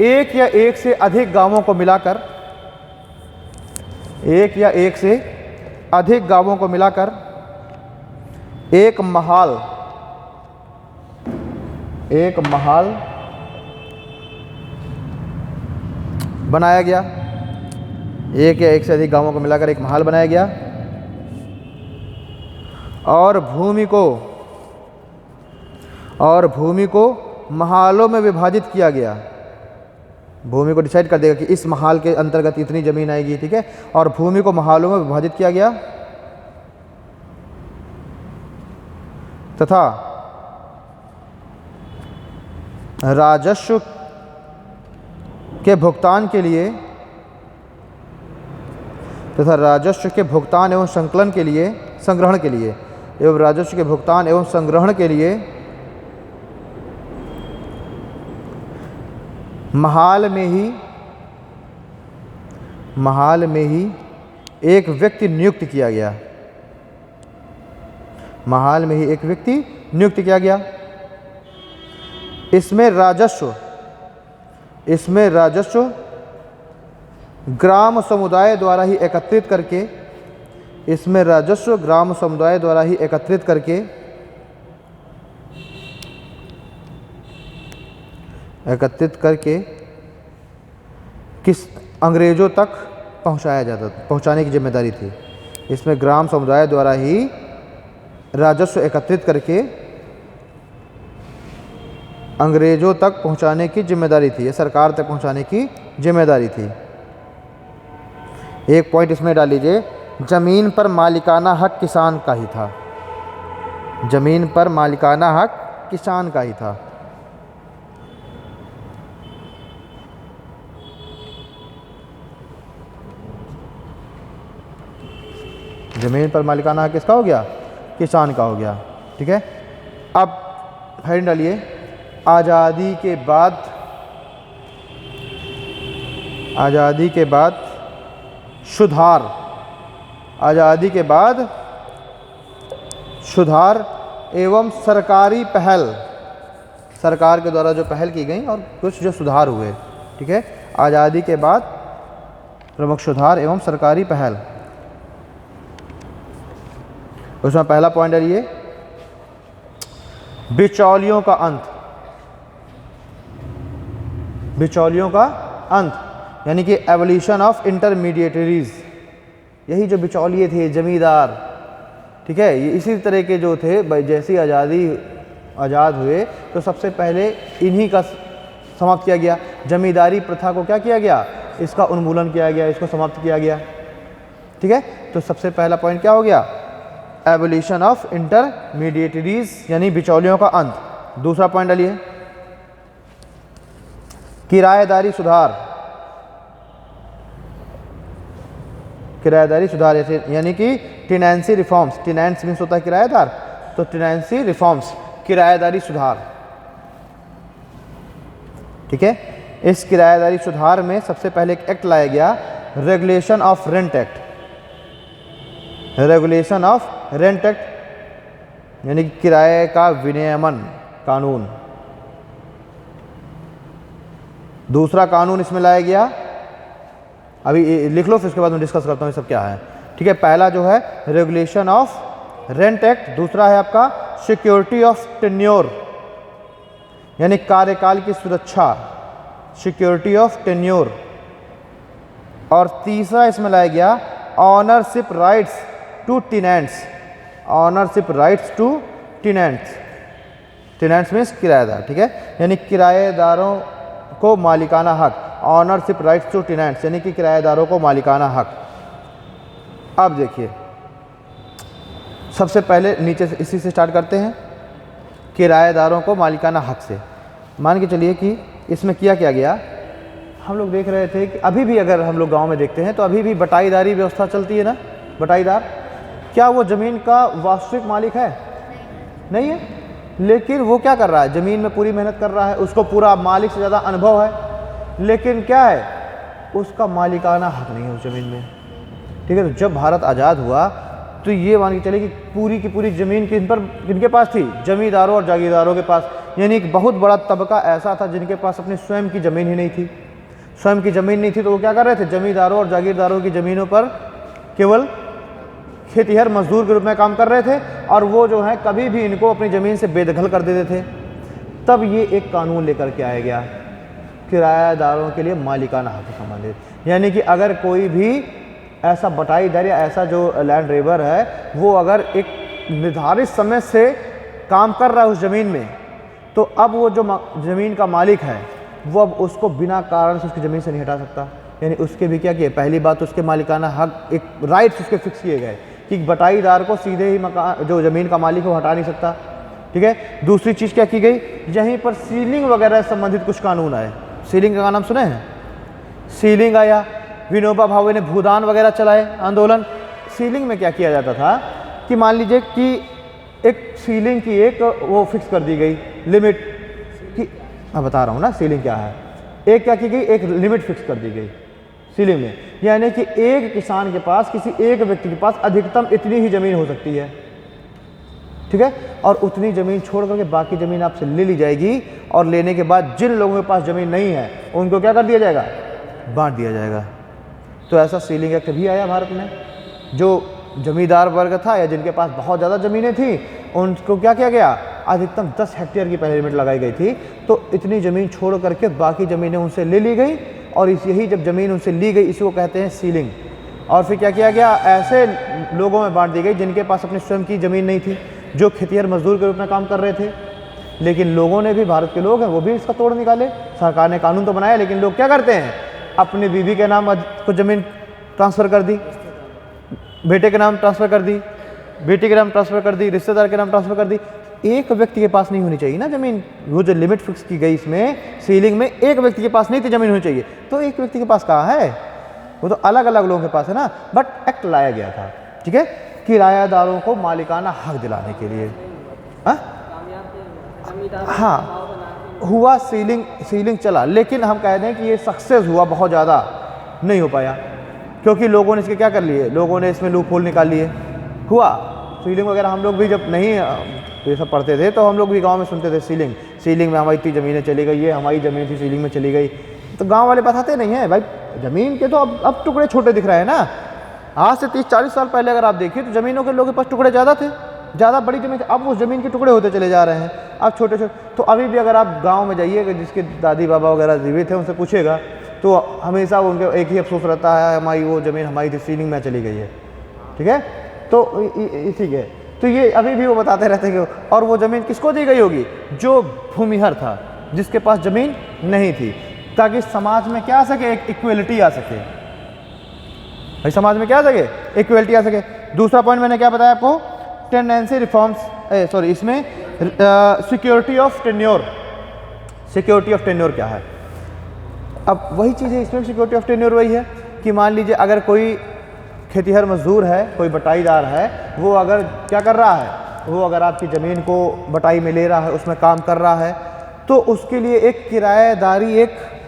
एक या एक से अधिक गांवों को मिलाकर, एक या एक से अधिक गांवों को मिलाकर एक महाल बनाया गया, एक या एक से अधिक गांवों को मिलाकर एक महाल बनाया गया, और और भूमि को महालों में विभाजित किया गया। भूमि को डिसाइड कर देगा कि इस महाल के अंतर्गत इतनी जमीन आएगी, ठीक है। और भूमि को महालों में विभाजित किया गया तथा राजस्व के भुगतान के लिए एवं संकलन के लिए, संग्रहण के लिए एवं राजस्व के भुगतान एवं संग्रहण के लिए महाल में ही एक व्यक्ति नियुक्त किया गया। महाल में ही एक व्यक्ति नियुक्त किया गया। इसमें राजस्व ग्राम समुदाय द्वारा ही एकत्रित करके किस अंग्रेज़ों तक पहुंचाने की जिम्मेदारी थी। इसमें ग्राम समुदाय द्वारा ही राजस्व एकत्रित करके अंग्रेज़ों तक पहुंचाने की जिम्मेदारी थी, या सरकार तक पहुंचाने की जिम्मेदारी थी। एक पॉइंट इसमें डाल लीजिए, ज़मीन पर मालिकाना हक किसान का ही था। ज़मीन पर मालिकाना हक किसान का ही था। ज़मीन पर मालिकाना हक किसका हो गया? किसान का हो गया, ठीक है। अब हेडिंग डालिए, आज़ादी के बाद सुधार। आज़ादी के बाद सुधार एवं सरकारी पहल, सरकार के द्वारा जो पहल की गई और कुछ जो सुधार हुए, ठीक है। आज़ादी के बाद प्रमुख सुधार एवं सरकारी पहल। उसमें पहला पॉइंट है ये बिचौलियों का अंत। बिचौलियों का अंत यानी कि एवोल्यूशन ऑफ इंटरमीडिएटरीज। यही जो बिचौलिए थे, जमींदार, ठीक है, ये इसी तरह के जो थे, जैसी आज़ाद हुए तो सबसे पहले इन्हीं का समाप्त किया गया। जमींदारी प्रथा को क्या किया गया? इसका उन्मूलन किया गया, इसको समाप्त किया गया, ठीक है। तो सबसे पहला पॉइंट क्या हो गया? एवोल्यूशन ऑफ इंटरमीडिएटरीज यानी बिचौलियों का अंत। दूसरा पॉइंट डालिए, किराएदारी सुधार। किराएदारी सुधार यानी कि टेनेंसी रिफॉर्म्स। टेनेंट्स मीन्स होता है किराएदार, तो टेनेंसी रिफॉर्म्स, किराएदारी सुधार, ठीक है। इस किराएदारी सुधार में सबसे पहले एक एक्ट लाया गया, regulation of rent act. Regulation of rent act यानी कि किराए का विनियमन कानून। दूसरा कानून इसमें लाया गया, अभी लिख लो फिर उसके बाद मैं डिस्कस करता हूँ ये सब क्या है, ठीक है। पहला जो है रेगुलेशन ऑफ रेंट एक्ट, दूसरा है आपका सिक्योरिटी ऑफ टेन्योर यानी कार्यकाल की सुरक्षा, सिक्योरिटी ऑफ टेन्योर। और तीसरा इसमें लाया गया ownership rights to tenants. Ownership rights to tenants, tenants means किराएदार, ठीक है, यानी किराएदारों को मालिकाना हक। ऑनरशिप राइट्स टू टेनेंट्स यानी कि किराएदारों को मालिकाना हक। अब देखिए, सबसे पहले नीचे से इसी से स्टार्ट करते हैं, किराएदारों को मालिकाना हक से। मान के चलिए कि इसमें किया क्या गया, हम लोग देख रहे थे कि अभी भी अगर हम लोग गांव में देखते हैं तो अभी भी बटाईदारी व्यवस्था चलती है ना। बटाईदार क्या वो ज़मीन का वास्तविक मालिक है? नहीं है, लेकिन वो क्या कर रहा है? ज़मीन में पूरी मेहनत कर रहा है, उसको पूरा मालिक से ज़्यादा अनुभव है, लेकिन क्या है, उसका मालिकाना हक नहीं है उस ज़मीन में, ठीक है। तो जब भारत आज़ाद हुआ तो ये मान के चले कि पूरी की पूरी ज़मीन किनके पास थी? जमींदारों और जागीरदारों के पास। यानी एक बहुत बड़ा तबका ऐसा था जिनके पास अपनी स्वयं की ज़मीन ही नहीं थी। स्वयं की ज़मीन नहीं थी तो वो क्या कर रहे थे? जमींदारों और जागीरदारों की ज़मीनों पर केवल खेतिहर मजदूर के रूप में काम कर रहे थे, और वो जो है कभी भी इनको अपनी ज़मीन से बेदखल कर देते थे। तब ये एक कानून लेकर के आया गया, किराएदारों के लिए मालिकाना हक से संबंधित। यानी कि अगर कोई भी ऐसा बटाईदार या ऐसा जो लैंड ग्रैबर है, वो अगर एक निर्धारित समय से काम कर रहा है उस ज़मीन में, तो अब वो जो ज़मीन का मालिक है वो अब उसको बिना कारण से उसकी ज़मीन से नहीं हटा सकता। यानी उसके भी क्या किए, पहली बात तो उसके मालिकाना हक, एक राइट्स उसके फिक्स किए गए कि बटाईदार को सीधे ही मकान जो ज़मीन का मालिक है वो हटा नहीं सकता। ठीक है। दूसरी चीज़ क्या की गई, यहीं पर सीलिंग वगैरह से संबंधित कुछ कानून आए। सीलिंग का नाम सुने हैं? सीलिंग आया, विनोबा भावे ने भूदान वगैरह चलाए आंदोलन। सीलिंग में क्या किया जाता था कि मान लीजिए कि एक सीलिंग की एक वो फिक्स कर दी गई लिमिट कि, मैं बता रहा हूँ ना सीलिंग क्या है, एक क्या की गई, एक लिमिट फिक्स कर दी गई सीलिंग में। यानी कि एक किसान के पास, किसी एक व्यक्ति के पास अधिकतम इतनी ही ज़मीन हो सकती है। ठीक है। और उतनी ज़मीन छोड़ करके बाकी ज़मीन आपसे ले ली जाएगी और लेने के बाद जिन लोगों के पास ज़मीन नहीं है उनको क्या कर दिया जाएगा, बांट दिया जाएगा। तो ऐसा सीलिंग एक्ट भी आया भारत में। जो जमींदार वर्ग था या जिनके पास बहुत ज़्यादा ज़मीनें थी उनको क्या किया गया, अधिकतम 10 हेक्टेयर की पहले लिमिट लगाई गई थी। तो इतनी ज़मीन छोड़ करके बाकी ज़मीनें उनसे ले ली गई और यही जब ज़मीन उनसे ली गई इसी को कहते हैं सीलिंग। और फिर क्या किया गया, ऐसे लोगों में बांट दी गई जिनके पास अपनी स्वयं की ज़मीन नहीं थी, जो खेतिहर मजदूर के रूप में काम कर रहे थे। लेकिन लोगों ने भी, भारत के लोग हैं वो भी इसका तोड़ निकाले। सरकार ने कानून तो बनाया लेकिन लोग क्या करते हैं, अपनी बीवी के नाम कुछ ज़मीन ट्रांसफ़र कर दी, बेटे के नाम ट्रांसफ़र कर दी, बेटी के नाम ट्रांसफ़र कर दी, रिश्तेदार के नाम ट्रांसफ़र कर दी। एक व्यक्ति के पास नहीं होनी चाहिए ना ज़मीन। वो जो लिमिट फिक्स की गई इसमें सीलिंग में, एक व्यक्ति के पास नहीं थी ज़मीन होनी चाहिए, तो एक व्यक्ति के पास कहाँ है, वो तो अलग अलग लोगों के पास है ना। बट एक्ट लाया गया था, ठीक है, किरायादारों को मालिकाना हक दिलाने के लिए। हाँ हुआ, सीलिंग चला, लेकिन हम कह दें कि ये सक्सेस हुआ बहुत ज़्यादा नहीं हो पाया, क्योंकि लोगों ने इसके क्या कर लिए, लोगों ने इसमें लूप होल निकाल लिए। हुआ सीलिंग वगैरह, हम लोग भी जब नहीं ये सब पढ़ते थे तो हम लोग भी गांव में सुनते थे सीलिंग में हमारी इतनी ज़मीनें चली गई, ये हमारी ज़मीन थी सीलिंग में चली गई। तो गांव वाले बताते नहीं हैं भाई, ज़मीन के तो अब टुकड़े छोटे दिख रहे हैं ना। आज से 30-40 साल पहले अगर आप देखिए तो ज़मीनों के लोगों के पास टुकड़े ज़्यादा थे, ज़्यादा बड़ी ज़मीन थी। अब उस ज़मीन के टुकड़े होते चले जा रहे हैं, अब छोटे छोटे। तो अभी भी अगर आप गाँव में जाइएगा, जिसके दादी बाबा वगैरह जीवित थे उनसे पूछेगा तो हमेशा उनके एक ही अफसोस रहता है, हमारी वो ज़मीन हमारी थी, सीलिंग में चली गई है। ठीक है, तो इसी के तो ये अभी भी वो बताते रहते हैं कि, और वो ज़मीन किसको दी गई होगी, जो भूमिहर था, जिसके पास ज़मीन नहीं थी, ताकि समाज में क्या आ सके, एक इक्वलिटी आ सके भाई, समाज में क्या आ सके, इक्वलिटी आ सके। दूसरा पॉइंट मैंने क्या बताया आपको, टेंडेंसी रिफॉर्म्स, इसमें security of tenure. Security of tenure क्या है, अब वही चीज़ है इसमें, सिक्योरिटी ऑफ टेन्योर वही है कि मान लीजिए अगर कोई खेतीहर मजदूर है, कोई बटाईदार है, वो अगर क्या कर रहा है, वो अगर आपकी ज़मीन को बटाई में ले रहा है, उसमें काम कर रहा है, तो उसके लिए एक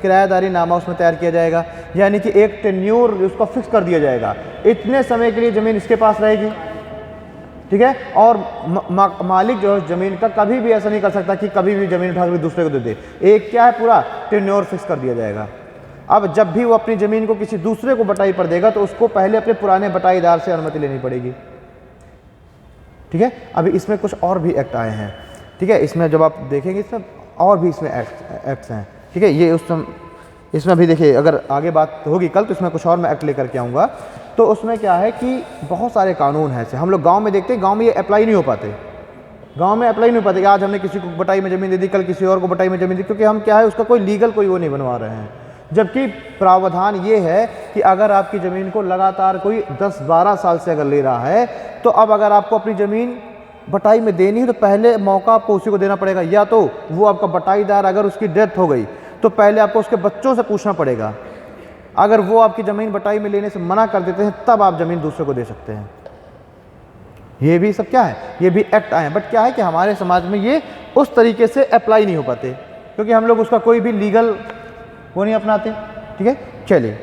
किरायादारी नामा उसमें तैयार किया जाएगा। यानी कि एक टेन्योर उसको फिक्स कर दिया जाएगा, इतने समय के लिए ज़मीन इसके पास रहेगी। ठीक है, और मालिक जो है ज़मीन का कभी भी ऐसा नहीं कर सकता कि कभी भी ज़मीन उठा कर दूसरे को दे दे। एक क्या है, पूरा टेन्योर फिक्स कर दिया जाएगा। अब जब भी वो अपनी ज़मीन को किसी दूसरे को बटाई पर देगा तो उसको पहले अपने पुराने बटाईदार से अनुमति लेनी पड़ेगी। ठीक है, अभी इसमें कुछ और भी एक्ट आए हैं। ठीक है, इसमें जब आप देखेंगे इसमें और भी इसमें एक्ट्स हैं। ठीक है, ये इसमें भी देखिए, अगर आगे बात होगी कल तो इसमें कुछ और मैं एक्ट लेकर के आऊँगा। तो उसमें क्या है कि बहुत सारे कानून हैं ऐसे, हम लोग गाँव में देखते हैं, गाँव में ये अप्लाई नहीं हो पाते, गांव में अप्लाई नहीं हो पाते। आज हमने किसी को बटाई में ज़मीन दे दी, कल किसी और को बटाई में ज़मीन दी, क्योंकि हम क्या है उसका कोई लीगल कोई वो नहीं बनवा रहे हैं। जबकि प्रावधान ये है कि अगर आपकी ज़मीन को लगातार कोई 10-12 साल से अगर ले रहा है, तो अब अगर आपको अपनी ज़मीन बटाई में देनी है तो पहले मौका आपको उसी को देना पड़ेगा। या तो वो आपका बटाईदार अगर उसकी डेथ हो गई तो पहले आपको उसके बच्चों से पूछना पड़ेगा। अगर वो आपकी ज़मीन बटाई में लेने से मना कर देते हैं तब आप ज़मीन दूसरे को दे सकते हैं। ये भी सब क्या है, ये भी एक्ट आए हैं। बट क्या है कि हमारे समाज में ये उस तरीके से अप्लाई नहीं हो पाते, क्योंकि हम लोग उसका कोई भी लीगल वो नहीं अपनाते। ठीक है, चलिए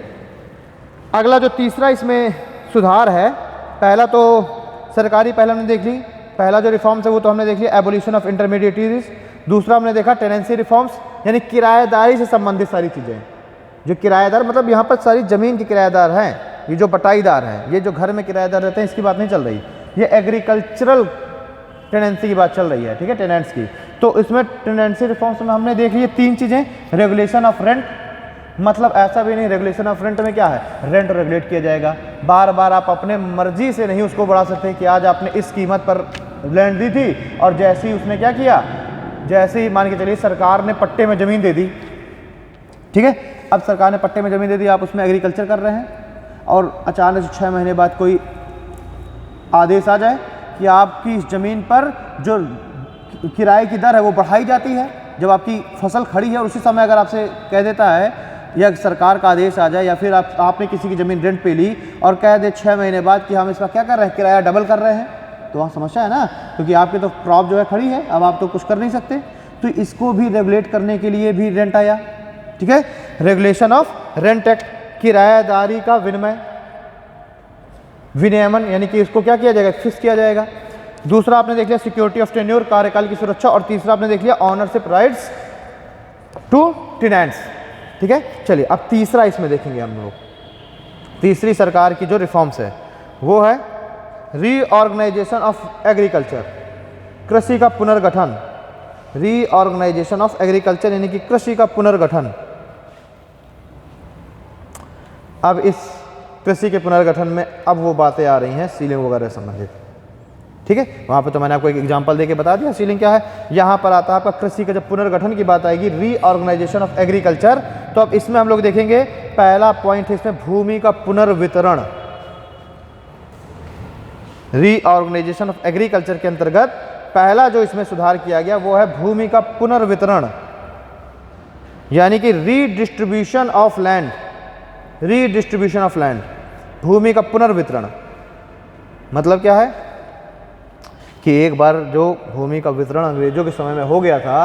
अगला जो तीसरा इसमें सुधार है, पहला तो सरकारी पहला हमने देख ली, पहला जो रिफॉर्म्स है वो तो हमने देख लिया, एबोलिशन ऑफ इंटरमीडिएटरीज। दूसरा हमने देखा टेनेंसी रिफॉर्म्स, यानी किराएदारी से संबंधित सारी चीज़ें। जो किराएदार मतलब यहाँ पर सारी ज़मीन के किराएदार हैं, ये जो बटाईदार हैं, ये जो घर में किराएदार रहते हैं इसकी बात नहीं चल रही, ये एग्रीकल्चरल टेनेंसी की बात चल रही है। ठीक है, टेनेंट्स की। तो इसमें टेनेंसी रिफॉर्म्स में हमने देख लिए 3 चीज़ें। रेगुलेशन ऑफ रेंट, मतलब ऐसा भी नहीं, रेगुलेशन ऑफ रेंट में क्या है, रेंट रेगुलेट किया जाएगा। बार बार आप अपने मर्जी से नहीं उसको बढ़ा सकते कि आज आपने इस कीमत पर लैंड दी थी और जैसे ही उसने क्या किया, जैसे ही मान के चलिए सरकार ने पट्टे में ज़मीन दे दी, ठीक है, अब सरकार ने पट्टे में ज़मीन दे दी, आप उसमें एग्रीकल्चर कर रहे हैं और अचानक से 6 महीने बाद कोई आदेश आ जाए कि आपकी इस ज़मीन पर जो किराए की दर है वो बढ़ाई जाती है। जब आपकी फसल खड़ी है और उसी समय अगर आपसे कह देता है या सरकार का आदेश आ जाए या फिर आपने किसी की ज़मीन रेंट पे ली और कह दे 6 महीने बाद कि हम इसका क्या कर रहे हैं, किराया डबल कर रहे हैं, तो वहाँ समस्या है ना, क्योंकि आपकी तो क्रॉप जो है खड़ी है, अब आप तो कुछ कर नहीं सकते। तो इसको भी रेगुलेट करने के लिए भी रेंट आया, ठीक है, रेगुलेशन ऑफ रेंट एक्ट, किराएदारी का विनियमन, यानी कि इसको क्या किया जाएगा, फिक्स किया जाएगा। दूसरा आपने देख लिया सिक्योरिटी ऑफ टेन्योर, कार्यकाल की सुरक्षा, और तीसरा आपने देख लिया ऑनरशिप राइट्स टू टेनेंट्स, ठीक है। चलिए अब तीसरा इसमें देखेंगे हम लोग, तीसरी सरकार की जो रिफॉर्म्स है वो है रीऑर्गेनाइजेशन ऑफ एग्रीकल्चर, कृषि का पुनर्गठन, रीऑर्गेनाइजेशन ऑफ एग्रीकल्चर यानी कि कृषि का पुनर्गठन। अब इस कृषि के पुनर्गठन में अब वो बातें आ रही हैं सीलिंग वगैरह संबंधित, ठीक है। वहाँ पे तो मैंने आपको एक एग्जांपल देके बता दिया सीलिंग क्या है। यहाँ पर आता है आपका कृषि का जब पुनर्गठन की बात आएगी, रीऑर्गेनाइजेशन ऑफ एग्रीकल्चर, तो अब इसमें हम लोग देखेंगे पहला पॉइंट है इसमें भूमि का पुनर्वितरण। रीऑर्गेनाइजेशन ऑफ एग्रीकल्चर के अंतर्गत पहला जो इसमें सुधार किया गया वो है भूमि का पुनर्वितरण, यानी कि redistribution of land, redistribution of land, भूमि का पुनर्वितरण। मतलब क्या है कि एक बार जो भूमि का वितरण अंग्रेजों के समय में हो गया था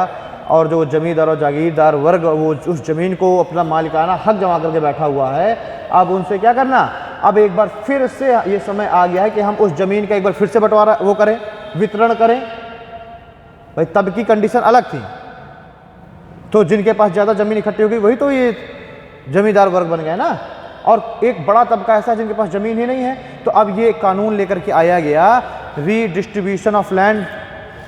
और जो जमींदार और जागीरदार वर्ग वो उस ज़मीन को अपना मालिकाना हक जमा करके बैठा हुआ है, अब उनसे क्या करना, अब एक बार फिर से ये समय आ गया है कि हम उस ज़मीन का एक बार फिर से बंटवारा वो करें, वितरण करें। भाई तब की कंडीशन अलग थी, तो जिनके पास ज़्यादा ज़मीन इकट्ठी हो गई वही तो ये जमींदार वर्ग बन गए ना, और एक बड़ा तबका ऐसा है जिनके पास ज़मीन ही नहीं है। तो अब ये कानून लेकर के आया गया, रीडिस्ट्रीब्यूशन ऑफ लैंड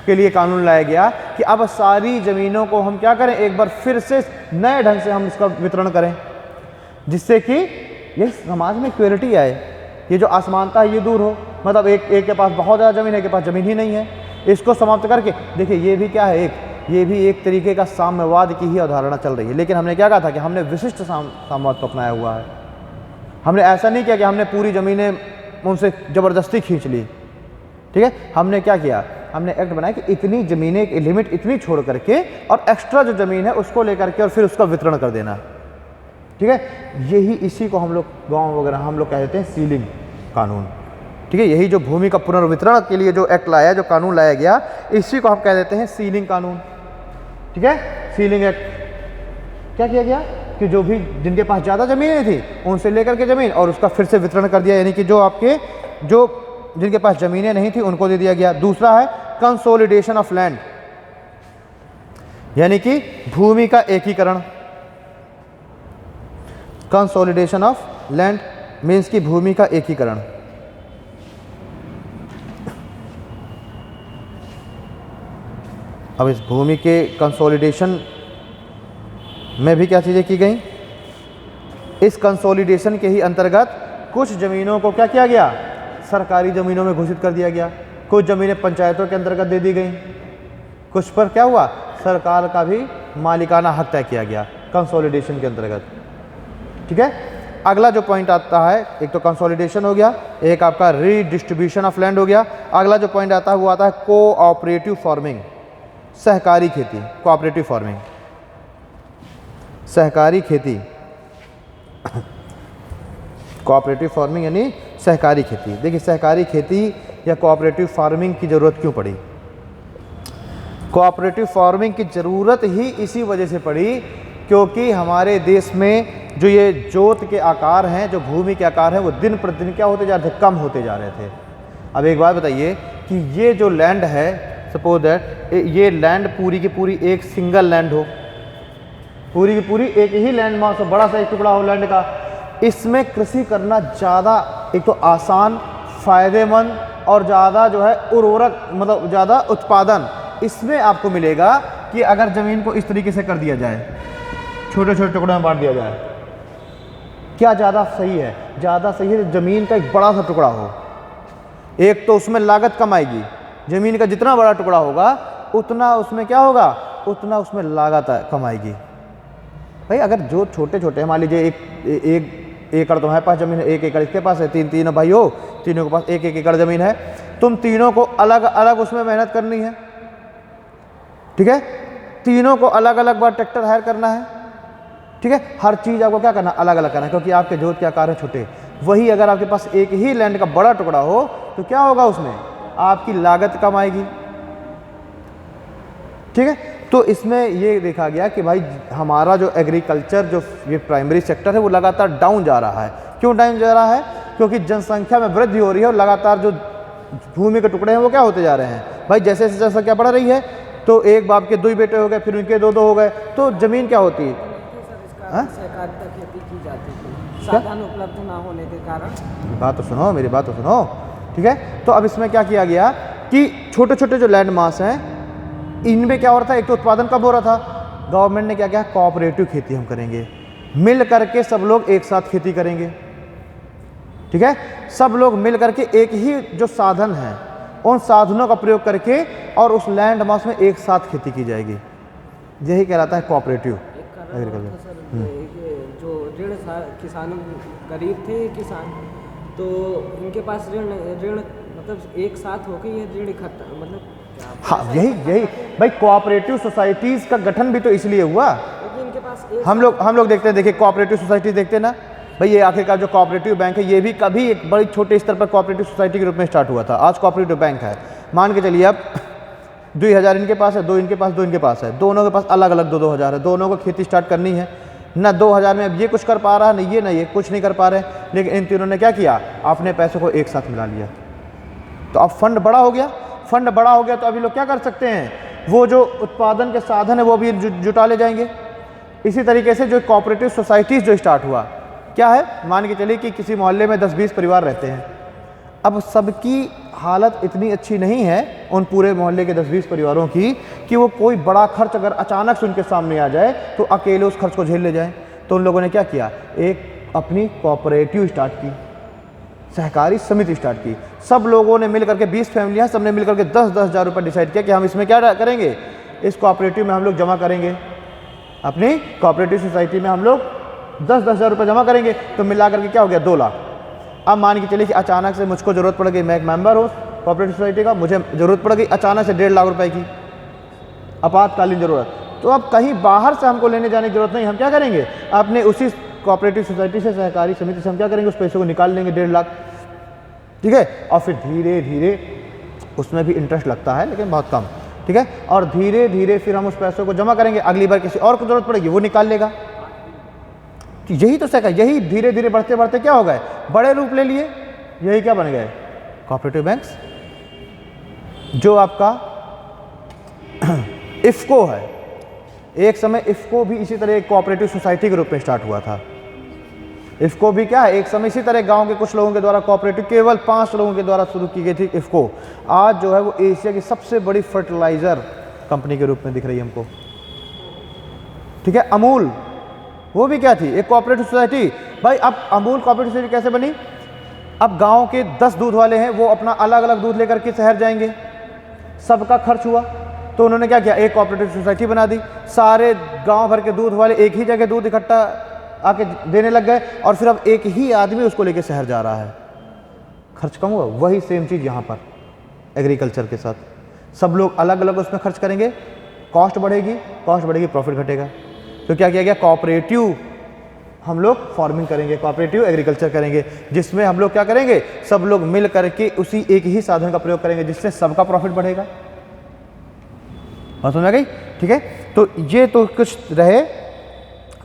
के लिए कानून लाया गया कि अब सारी ज़मीनों को हम क्या करें, एक बार फिर से नए ढंग से हम इसका वितरण करें, जिससे कि ये समाज में इक्वलिटी आए, ये जो असमानता है ये दूर हो। मतलब एक के पास बहुत ज़्यादा ज़मीन है, एक के पास ज़मीन ही नहीं है, इसको समाप्त करके देखिए ये भी क्या है, ये भी एक तरीके का साम्यवाद की ही अवधारणा चल रही है। लेकिन हमने क्या कहा था कि हमने विशिष्ट साम्यवाद को अपनाया हुआ है। हमने ऐसा नहीं किया कि हमने पूरी ज़मीनें उनसे ज़बरदस्ती खींच ली, ठीक है। हमने क्या किया, हमने एक्ट बनाया कि इतनी ज़मीनें की लिमिट इतनी छोड़ करके और एक्स्ट्रा जो ज़मीन है उसको लेकर के और फिर उसका वितरण कर देना, ठीक है। यही इसी को हम लोग गाँव वगैरह हम लोग कह देते हैं सीलिंग कानून, ठीक है। यही जो भूमि का पुनर्वितरण के लिए जो एक्ट लाया, जो कानून लाया गया, इसी को हम कह देते हैं सीलिंग कानून, ठीक है। सीलिंग एक्ट क्या किया गया कि जो भी जिनके पास ज़्यादा ज़मीनें थी उनसे लेकर के ज़मीन और उसका फिर से वितरण कर दिया, यानी कि जो आपके जो जिनके पास ज़मीनें नहीं थी उनको दे दिया गया। दूसरा है कंसोलिडेशन ऑफ लैंड, यानी कि भूमि का एकीकरण। कंसोलिडेशन ऑफ लैंड मीन्स की भूमि का एकीकरण। अब इस भूमि के कंसोलिडेशन में भी क्या चीज़ें की गई, इस कंसोलिडेशन के ही अंतर्गत कुछ ज़मीनों को क्या किया गया, सरकारी ज़मीनों में घोषित कर दिया गया, कुछ ज़मीनें पंचायतों के अंतर्गत दे दी गई, कुछ पर क्या हुआ, सरकार का भी मालिकाना हक तय किया गया कंसोलिडेशन के अंतर्गत, ठीक है। अगला जो पॉइंट आता है, एक तो कंसोलिडेशन हो गया, एक आपका रीडिस्ट्रीब्यूशन ऑफ लैंड हो गया। अगला जो पॉइंट आता है वो आता है कोऑपरेटिव फार्मिंग, सहकारी खेती, कोऑपरेटिव फार्मिंग, सहकारी खेती, कोऑपरेटिव फार्मिंग यानी सहकारी खेती। देखिए सहकारी खेती या कोऑपरेटिव फार्मिंग की ज़रूरत क्यों पड़ी, कोऑपरेटिव फार्मिंग की ज़रूरत ही इसी वजह से पड़ी क्योंकि हमारे देश में जो ये जोत के आकार हैं, जो भूमि के आकार हैं, वो दिन प्रतिदिन क्या होते जा रहे थे, कम होते जा रहे थे। अब एक बात बताइए कि ये जो लैंड है, सपोज दैट ये लैंड पूरी की पूरी एक सिंगल लैंड हो, पूरी की पूरी एक ही लैंड मास हो, बड़ा सा एक टुकड़ा हो लैंड का, इसमें कृषि करना ज़्यादा एक तो आसान, फ़ायदेमंद और ज़्यादा जो है उर्वरक, मतलब ज़्यादा उत्पादन इसमें आपको मिलेगा कि अगर ज़मीन को इस तरीके से कर दिया जाए, छोटे छोटे टुकड़ों में बांट दिया जाए। क्या ज़्यादा सही है, ज़्यादा सही है ज़मीन का एक बड़ा सा टुकड़ा हो। एक तो उसमें लागत कम आएगी, ज़मीन का जितना बड़ा टुकड़ा होगा उतना उसमें क्या होगा, उतना उसमें लागत कमाएगी। भाई अगर जो छोटे छोटे, मान लीजिए एक एकड़ तुम्हारे पास ज़मीन है, 1 एकड़ इसके पास है, तीनों भाई हो, तीनों के पास 1 एकड़ ज़मीन है, तुम तीनों को अलग अलग उसमें मेहनत करनी है, ठीक है, तीनों को अलग अलग बार ट्रैक्टर हायर करना है, ठीक है, हर चीज़ आपको क्या करना, अलग अलग करना है, क्योंकि आपके जोत के आकार है छोटे। वही अगर आपके पास एक ही लैंड का बड़ा टुकड़ा हो तो क्या होगा, उसमें आपकी लागत कम आएगी, ठीक है। तो इसमें ये देखा गया कि भाई हमारा जो एग्रीकल्चर, जो ये प्राइमरी सेक्टर है, वो लगातार डाउन जा रहा है। क्यों डाउन जा रहा है, क्योंकि जनसंख्या में वृद्धि हो रही है और लगातार जो भूमि के टुकड़े हैं वो क्या होते जा रहे हैं। भाई जैसे जैसे जनसंख्या बढ़ रही है तो एक बाप के 2 ही बेटे हो गए, फिर उनके 2 हो गए, तो ज़मीन क्या होती है, सहकारिता खेती की जाती थी, साधन उपलब्ध ना होने के कारण। बात तो सुनो, मेरी बात तो सुनो, ठीक है। तो अब इसमें क्या किया गया कि छोटे छोटे जो लैंड मास हैं, इनमें क्या हो रहा था, एक तो उत्पादन कम हो रहा था, गवर्नमेंट ने क्या किया, कोऑपरेटिव खेती हम करेंगे, मिल करके सब लोग एक साथ खेती करेंगे, ठीक है, सब लोग मिल करके एक ही जो साधन है उन साधनों का प्रयोग करके और उस लैंड मास में एक साथ खेती की जाएगी। यही कहलाता है कोऑपरेटिव एग्रीकल्चर। जो ऋण किसान गरीब थे किसान, तो इनके पास ऋण मतलब एक साथ होकर ये ऋण इकट्ठा, मतलब हाँ यही भाई कोऑपरेटिव सोसाइटीज़ का गठन भी तो इसलिए हुआ। इनके पास हम लोग देखते हैं, देखिए कोऑपरेटिव सोसाइटी देखते हैं ना भाई, ये आखिरकार जो कोऑपरेटिव बैंक है ये भी कभी एक बड़ी छोटे स्तर पर कोऑपरेटिव सोसाइटी के रूप में स्टार्ट हुआ था, आज कोऑपरेटिव बैंक है। मान के चलिए अब 2000 इनके पास है, 2 इनके पास, 2 इनके पास है, दोनों के पास अलग अलग 2-2 हज़ार है, दोनों को खेती स्टार्ट करनी है ना, 2000 में अब ये कुछ कर पा रहा है ना ये कुछ नहीं कर पा रहे, लेकिन इन तीनों ने क्या किया, अपने पैसों को एक साथ मिला लिया, तो अब फंड बड़ा हो गया। फंड बड़ा हो गया तो अभी लोग क्या कर सकते हैं, वो जो उत्पादन के साधन है वो भी जुटा ले जाएंगे। इसी तरीके से जो कोऑपरेटिव सोसाइटीज़ जो स्टार्ट हुआ, क्या है, मान के चलिए कि किसी मोहल्ले में 10-20 परिवार रहते हैं, अब सबकी हालत इतनी अच्छी नहीं है उन पूरे मोहल्ले के 10-20 परिवारों की कि वो कोई बड़ा खर्च अगर अचानक से उनके सामने आ जाए तो अकेले उस खर्च को झेल ले जाएं। तो उन लोगों ने क्या किया, एक अपनी कोऑपरेटिव स्टार्ट की, सहकारी समिति स्टार्ट की। सब लोगों ने मिल करके 20 फैमिलियाँ, सब ने मिल करके 10-10 हज़ार रुपये डिसाइड किया कि हम इसमें क्या करेंगे, इस कोऑपरेटिव में हम लोग जमा करेंगे, अपनी कोऑपरेटिव सोसाइटी में हम लोग 10-10 हज़ार रुपये जमा करेंगे। तो मिला करके क्या हो गया, 2 लाख। अब मान के चलिए कि अचानक से मुझको ज़रूरत पड़ गई, मैं एक मेंबर हूँ कोऑपरेटिव सोसाइटी का, मुझे ज़रूरत पड़ गई अचानक से 1.5 लाख रुपए की आपातकालीन ज़रूरत, तो अब कहीं बाहर से हमको लेने जाने की ज़रूरत नहीं, हम क्या करेंगे, अपने उसी कोऑपरेटिव सोसाइटी से, सहकारी समिति से हम क्या करेंगे, उस पैसे को निकाल लेंगे 1.5 लाख, ठीक है। और फिर धीरे धीरे उसमें भी इंटरेस्ट लगता है लेकिन बहुत कम, ठीक है, और धीरे धीरे फिर हम उस पैसों को जमा करेंगे, अगली बार किसी और को ज़रूरत पड़ेगी वो निकाल लेगा। यही तो सका, यही धीरे धीरे बढ़ते बढ़ते क्या हो गए, बड़े रूप ले लिए, यही क्या बन गए, कोऑपरेटिव बैंक्स। जो आपका इफ़को है, एक समय इफ़को भी इसी तरह एक कोऑपरेटिव सोसाइटी के रूप में स्टार्ट हुआ था। इफ़को भी क्या है, एक समय इसी तरह गांव के कुछ लोगों के द्वारा कोऑपरेटिव, केवल 5 लोगों के द्वारा शुरू की गई थी इफ़को। आज जो है वो एशिया की सबसे बड़ी फर्टिलाइज़र कंपनी के रूप में दिख रही है हमको, ठीक है। अमूल, वो भी क्या थी, एक कोऑपरेटिव सोसाइटी। भाई अब अमूल कोऑपरेटिव सोसाइटी कैसे बनी, अब गांव के 10 दूध वाले हैं, वो अपना अलग अलग दूध लेकर के शहर जाएंगे, सबका खर्च हुआ, तो उन्होंने क्या किया, एक कोऑपरेटिव सोसाइटी बना दी, सारे गांव भर के दूध वाले एक ही जगह दूध इकट्ठा आके देने लग गए, और फिर अब एक ही आदमी उसको लेके शहर जा रहा है, खर्च कम हुआ। वही सेम चीज़ यहाँ पर एग्रीकल्चर के साथ, सब लोग अलग अलग उसमें खर्च करेंगे, कॉस्ट बढ़ेगी, प्रॉफिट घटेगा। तो क्या किया गया, कोऑपरेटिव हम लोग फार्मिंग करेंगे, कोऑपरेटिव एग्रीकल्चर करेंगे, जिसमें हम लोग क्या करेंगे, सब लोग मिल करके उसी एक ही साधन का प्रयोग करेंगे, जिससे सबका प्रॉफिट बढ़ेगा। बात समझ आ गई, ठीक है। तो ये तो कुछ रहे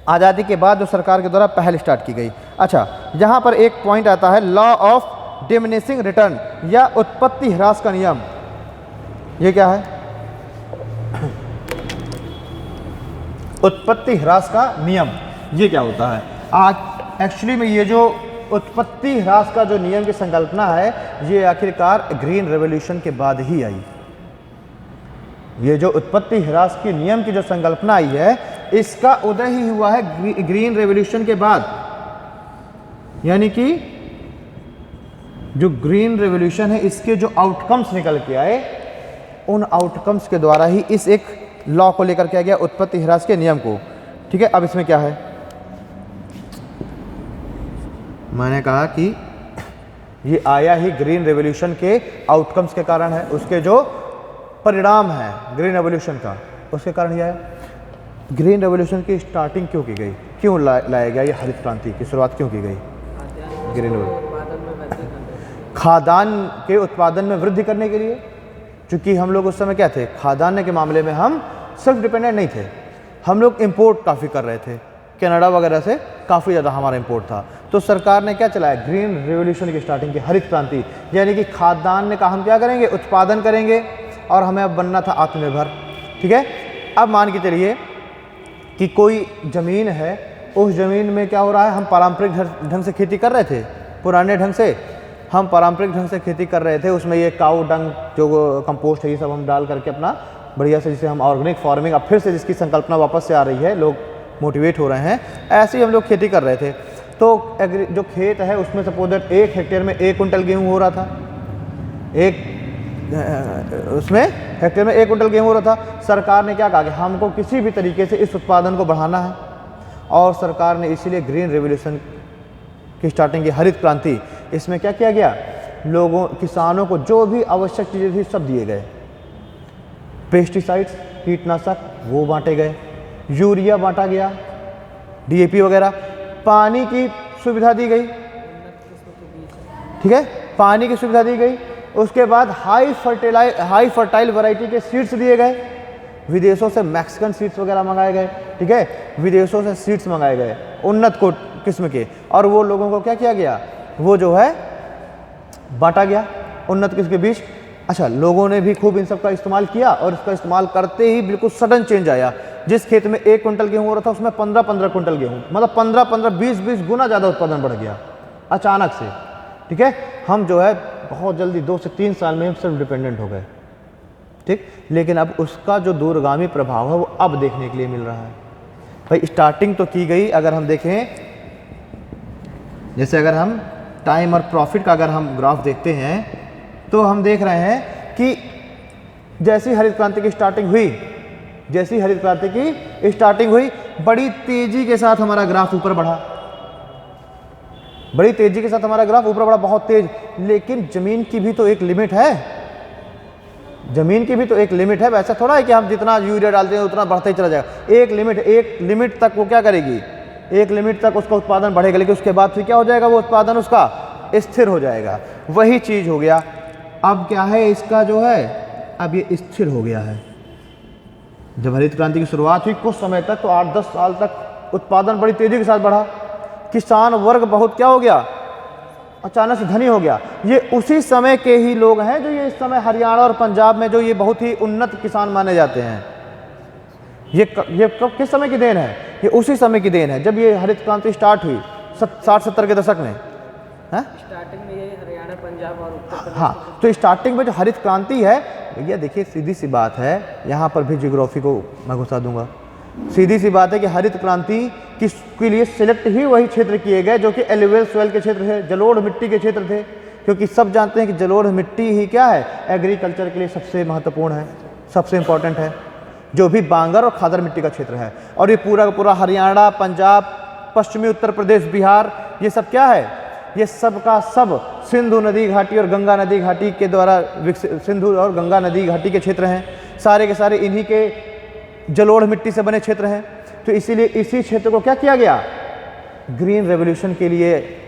आज़ादी के बाद जो सरकार के द्वारा पहल स्टार्ट की गई। अच्छा, यहाँ पर एक पॉइंट आता है, लॉ ऑफ डिमिनिशिंग रिटर्न या उत्पत्ति ह्रास का नियम। ये क्या है, उत्पत्ति ह्रास का नियम, ये क्या होता है। आज एक्चुअली में ये जो उत्पत्ति ह्रास का जो नियम की संकल्पना है, ये आखिरकार ग्रीन रेवोल्यूशन के बाद ही आई। ये जो उत्पत्ति ह्रास के नियम की जो संकल्पना आई है, इसका उदय ही हुआ है ग्रीन रेवोल्यूशन के बाद। यानी कि जो ग्रीन रेवोल्यूशन है, इसके जो आउटकम्स निकल के आए, उन आउटकम्स के द्वारा ही इस एक लॉ को लेकर के आ गया, उत्पत्ति ह्रास के नियम को। ठीक है, अब इसमें क्या है, मैंने कहा कि ये आया ही ग्रीन रेवोल्यूशन के आउटकम्स के कारण है, उसके जो परिणाम है ग्रीन रेवोल्यूशन का, उसके कारण ये आया। ग्रीन रेवोल्यूशन की स्टार्टिंग क्यों की गई, क्यों लाया गया ये हरित क्रांति की शुरुआत क्यों की गई? ग्रीन खाद्यान्न के उत्पादन में वृद्धि करने के लिए, क्योंकि हम लोग उस समय क्या थे, खाद्यान्न के मामले में हम सेल्फ डिपेंडेंट नहीं थे, हम लोग इंपोर्ट काफ़ी कर रहे थे, कनाडा वगैरह से काफ़ी ज़्यादा हमारा इंपोर्ट था। तो सरकार ने क्या चलाया, ग्रीन रेवोल्यूशन की स्टार्टिंग की, हरित क्रांति, यानी कि खाद्यान्न का हम क्या करेंगे, उत्पादन करेंगे, और हमें अब बनना था आत्मनिर्भर। ठीक है, अब मान के चलिए कि कोई ज़मीन है, उस ज़मीन में क्या हो रहा है, हम पारंपरिक ढंग से खेती कर रहे थे, पुराने ढंग से हम पारंपरिक ढंग से खेती कर रहे थे, उसमें ये काऊ डंग जो कंपोस्ट है ये सब हम डाल करके अपना बढ़िया से, जिसे हम ऑर्गेनिक फार्मिंग, अब फिर से जिसकी संकल्पना वापस से आ रही है, लोग मोटिवेट हो रहे हैं, ऐसे ही हम लोग खेती कर रहे थे। तो जो खेत है उसमें सपोज दैट 1 हेक्टेयर में 1 कुंटल गेहूँ हो रहा था, उसमें हेक्टेयर में 1 कुंटल गेहूँ हो रहा था। सरकार ने क्या कहा कि हमको किसी भी तरीके से इस उत्पादन को बढ़ाना है, और सरकार ने इसीलिए ग्रीन रेवोल्यूशन की स्टार्टिंग की, हरित क्रांति, इसमें क्या किया गया, लोगों किसानों को जो भी आवश्यक चीज़ें थी सब दिए गए, पेस्टिसाइड्स कीटनाशक वो बांटे गए, यूरिया बांटा गया, DAP वगैरह, पानी की सुविधा दी गई। ठीक है, पानी की सुविधा दी गई। उसके बाद हाई फर्टाइल वैरायटी के सीड्स दिए गए, विदेशों से मैक्सिकन सीड्स वगैरह मंगाए गए। ठीक है, विदेशों से सीड्स मंगाए गए उन्नत किस्म के, और वो लोगों को क्या किया गया, वो जो है बांटा गया उन्नत किस्म के बीज। अच्छा, लोगों ने भी खूब इन सब का इस्तेमाल किया, और इसका इस्तेमाल करते ही बिल्कुल सडन चेंज आया। जिस खेत में 1 कुंटल गेहूँ हो रहा था उसमें 15-15 कुंटल गेहूँ, मतलब 15-15, 20-20 गुना ज़्यादा उत्पादन बढ़ गया अचानक से। ठीक है, हम जो है बहुत जल्दी 2 से 3 साल में हम सेल्फ डिपेंडेंट हो गए। ठीक, लेकिन अब उसका जो दूरगामी प्रभाव है वो अब देखने के लिए मिल रहा है। भाई स्टार्टिंग तो की गई, अगर हम देखें, जैसे अगर हम टाइम और प्रॉफिट का अगर हम ग्राफ देखते हैं तो हम देख रहे हैं कि जैसी हरित क्रांति की स्टार्टिंग हुई, बड़ी तेजी के साथ हमारा ग्राफ ऊपर बढ़ा, बहुत तेज। लेकिन ज़मीन की भी तो एक लिमिट है, वैसा थोड़ा है कि हम जितना यूरिया डालते हैं उतना बढ़ता ही चला जाएगा। एक लिमिट तक वो क्या करेगी, एक लिमिट तक उसका उत्पादन बढ़ेगा, लेकिन उसके बाद फिर क्या हो जाएगा, वो उत्पादन उसका स्थिर हो जाएगा। वही चीज़ हो गया। अब क्या है इसका जो है, अब ये स्थिर हो गया है। जब हरित क्रांति की शुरुआत हुई कुछ समय तक, तो 8-10 साल तक उत्पादन बड़ी तेज़ी के साथ बढ़ा, किसान वर्ग बहुत क्या हो गया, अचानक से धनी हो गया। ये उसी समय के ही लोग हैं जो ये इस समय हरियाणा और पंजाब में जो ये बहुत ही उन्नत किसान माने जाते हैं। ये किस समय की देन है, ये उसी समय की देन है जब ये हरित क्रांति स्टार्ट हुई 60-70 के दशक में। स्टार्टिंग में ये हरियाणा, पंजाब और उत्तर प्रदेश। हाँ, तो स्टार्टिंग में जो हरित क्रांति है, भैया देखिए सीधी सी बात है, यहाँ पर भी जियोग्राफी को मैं घुसा दूंगा। सीधी सी बात है कि हरित क्रांति के लिए सिलेक्ट ही वही क्षेत्र किए गए जो कि एलुवियल सॉइल के क्षेत्र थे, जलोढ़ मिट्टी के क्षेत्र थे, क्योंकि सब जानते हैं कि जलोढ़ मिट्टी ही क्या है, एग्रीकल्चर के लिए सबसे महत्वपूर्ण है, सबसे इम्पॉर्टेंट है, जो भी बांगर और खादर मिट्टी का क्षेत्र है। और ये पूरा का पूरा हरियाणा, पंजाब, पश्चिमी उत्तर प्रदेश, बिहार, ये सब क्या है, ये सब का सब सिंधु नदी घाटी और गंगा नदी घाटी के द्वारा विकसित, सिंधु और गंगा नदी घाटी के क्षेत्र हैं, सारे के सारे इन्हीं के जलोढ़ मिट्टी से बने क्षेत्र हैं। तो इसीलिए इसी क्षेत्र को क्या किया गया, ग्रीन रेवोल्यूशन के लिए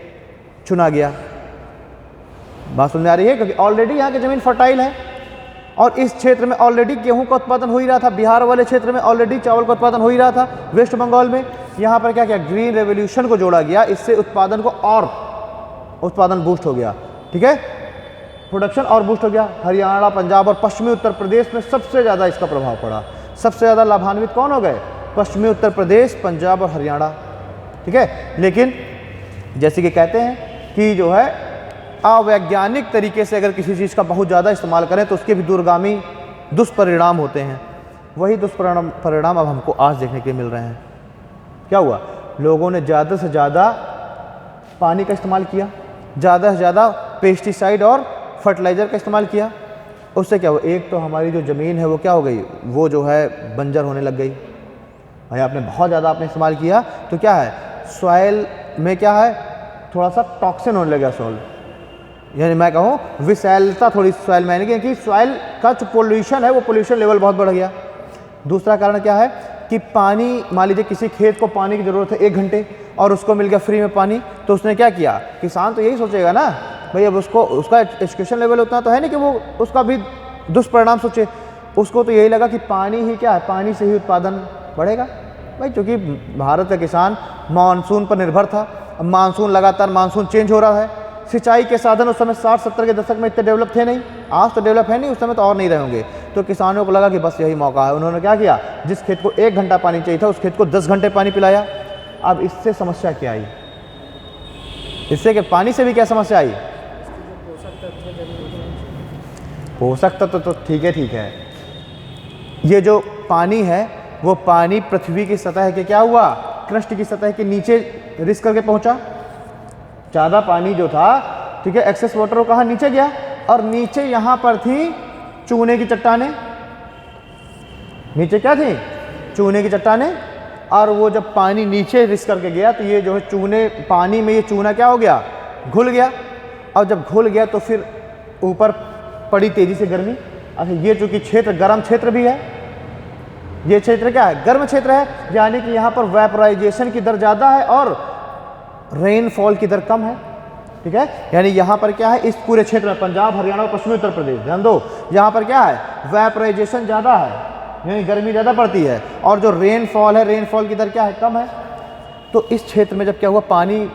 चुना गया। बात समझ आ रही है, क्योंकि ऑलरेडी यहाँ की ज़मीन फर्टाइल है, और इस क्षेत्र में ऑलरेडी गेहूं का उत्पादन हो ही रहा था, बिहार वाले क्षेत्र में ऑलरेडी चावल का उत्पादन हो ही रहा था, वेस्ट बंगाल में। यहाँ पर क्या किया, ग्रीन रेवोल्यूशन को जोड़ा गया, इससे उत्पादन को और उत्पादन बूस्ट हो गया। ठीक है, प्रोडक्शन और बूस्ट हो गया। हरियाणा, पंजाब और पश्चिमी उत्तर प्रदेश में सबसे ज़्यादा इसका प्रभाव पड़ा। सबसे ज़्यादा लाभान्वित कौन हो गए, पश्चिमी उत्तर प्रदेश, पंजाब और हरियाणा। ठीक है, लेकिन जैसे कि कहते हैं कि जो है अवैज्ञानिक तरीके से अगर किसी चीज़ का बहुत ज़्यादा इस्तेमाल करें तो उसके भी दूरगामी दुष्परिणाम होते हैं। वही दुष्परिणाम अब हमको आज देखने के लिए मिल रहे हैं। क्या हुआ, लोगों ने ज़्यादा से ज़्यादा पानी का इस्तेमाल किया, ज़्यादा से ज़्यादा पेस्टिसाइड और फर्टिलाइज़र का इस्तेमाल किया, उससे क्या हुआ, एक तो हमारी जो ज़मीन है वो क्या हो गई, वो जो है बंजर होने लग गई। भाई आपने बहुत ज़्यादा आपने इस्तेमाल किया तो क्या है, सॉइल में क्या है, थोड़ा सा टॉक्सिन होने लगा सॉइल, यानी मैं कहूँ विषैलता थोड़ी सॉइल में आने, क्योंकि सॉइल का जो पोल्यूशन है वो पोल्यूशन लेवल बहुत बढ़ गया। दूसरा कारण क्या है कि पानी, मान लीजिए किसी खेत को पानी की ज़रूरत है 1 घंटे और उसको मिल गया फ्री में पानी, तो उसने क्या किया, किसान तो यही सोचेगा ना भाई, अब उसको उसका एजुकेशन लेवल उतना तो है नहीं कि वो उसका भी दुष्परिणाम सोचे, उसको तो यही लगा कि पानी ही क्या है, पानी से ही उत्पादन बढ़ेगा। भाई क्योंकि भारत का किसान मानसून पर निर्भर था, अब मानसून लगातार मानसून चेंज हो रहा है, सिंचाई के साधन उस समय 60-70 के दशक में इतने डेवलप थे नहीं, आज तो डेवलप है नहीं, उस समय तो और नहीं रहे होंगे। तो किसानों को लगा कि बस यही मौका है, उन्होंने क्या किया, जिस खेत को 1 घंटा पानी चाहिए था उस खेत को 10 घंटे पानी पिलाया। अब इससे समस्या क्या आई, इससे कि पानी से भी क्या समस्या आई, पोषक तत्व तो ठीक है, ये जो पानी है वो पानी पृथ्वी की सतह के क्या हुआ, क्रस्ट की सतह के नीचे रिस करके पहुंचा। ज़्यादा पानी जो था, ठीक है, एक्सेस वाटर वो कहाँ नीचे गया, और नीचे यहाँ पर थी चूने की चट्टानें, नीचे क्या थी, चूने की चट्टानें, और वो जब पानी नीचे रिस करके गया तो ये जो है चूने, पानी में ये चूना क्या हो गया, घुल गया, और जब घुल गया तो फिर ऊपर पड़ी तेज़ी से गर्मी। अच्छा, ये चूँकि क्षेत्र गर्म क्षेत्र भी है, ये क्षेत्र क्या है, गर्म क्षेत्र है, यानी कि यहाँ पर वेपराइजेशन की दर ज़्यादा है और रेनफॉल की दर कम है, ठीक है। यानी यहाँ पर क्या है, इस पूरे क्षेत्र में पंजाब, हरियाणा और पश्चिमी उत्तर प्रदेश, ध्यान दो, यहाँ पर क्या है, वेपराइजेशन ज़्यादा है, यानी गर्मी ज़्यादा पड़ती है, और जो रेनफॉल है, रेनफॉल की दर क्या है, कम है। तो इस क्षेत्र में जब क्या हुआ, पानी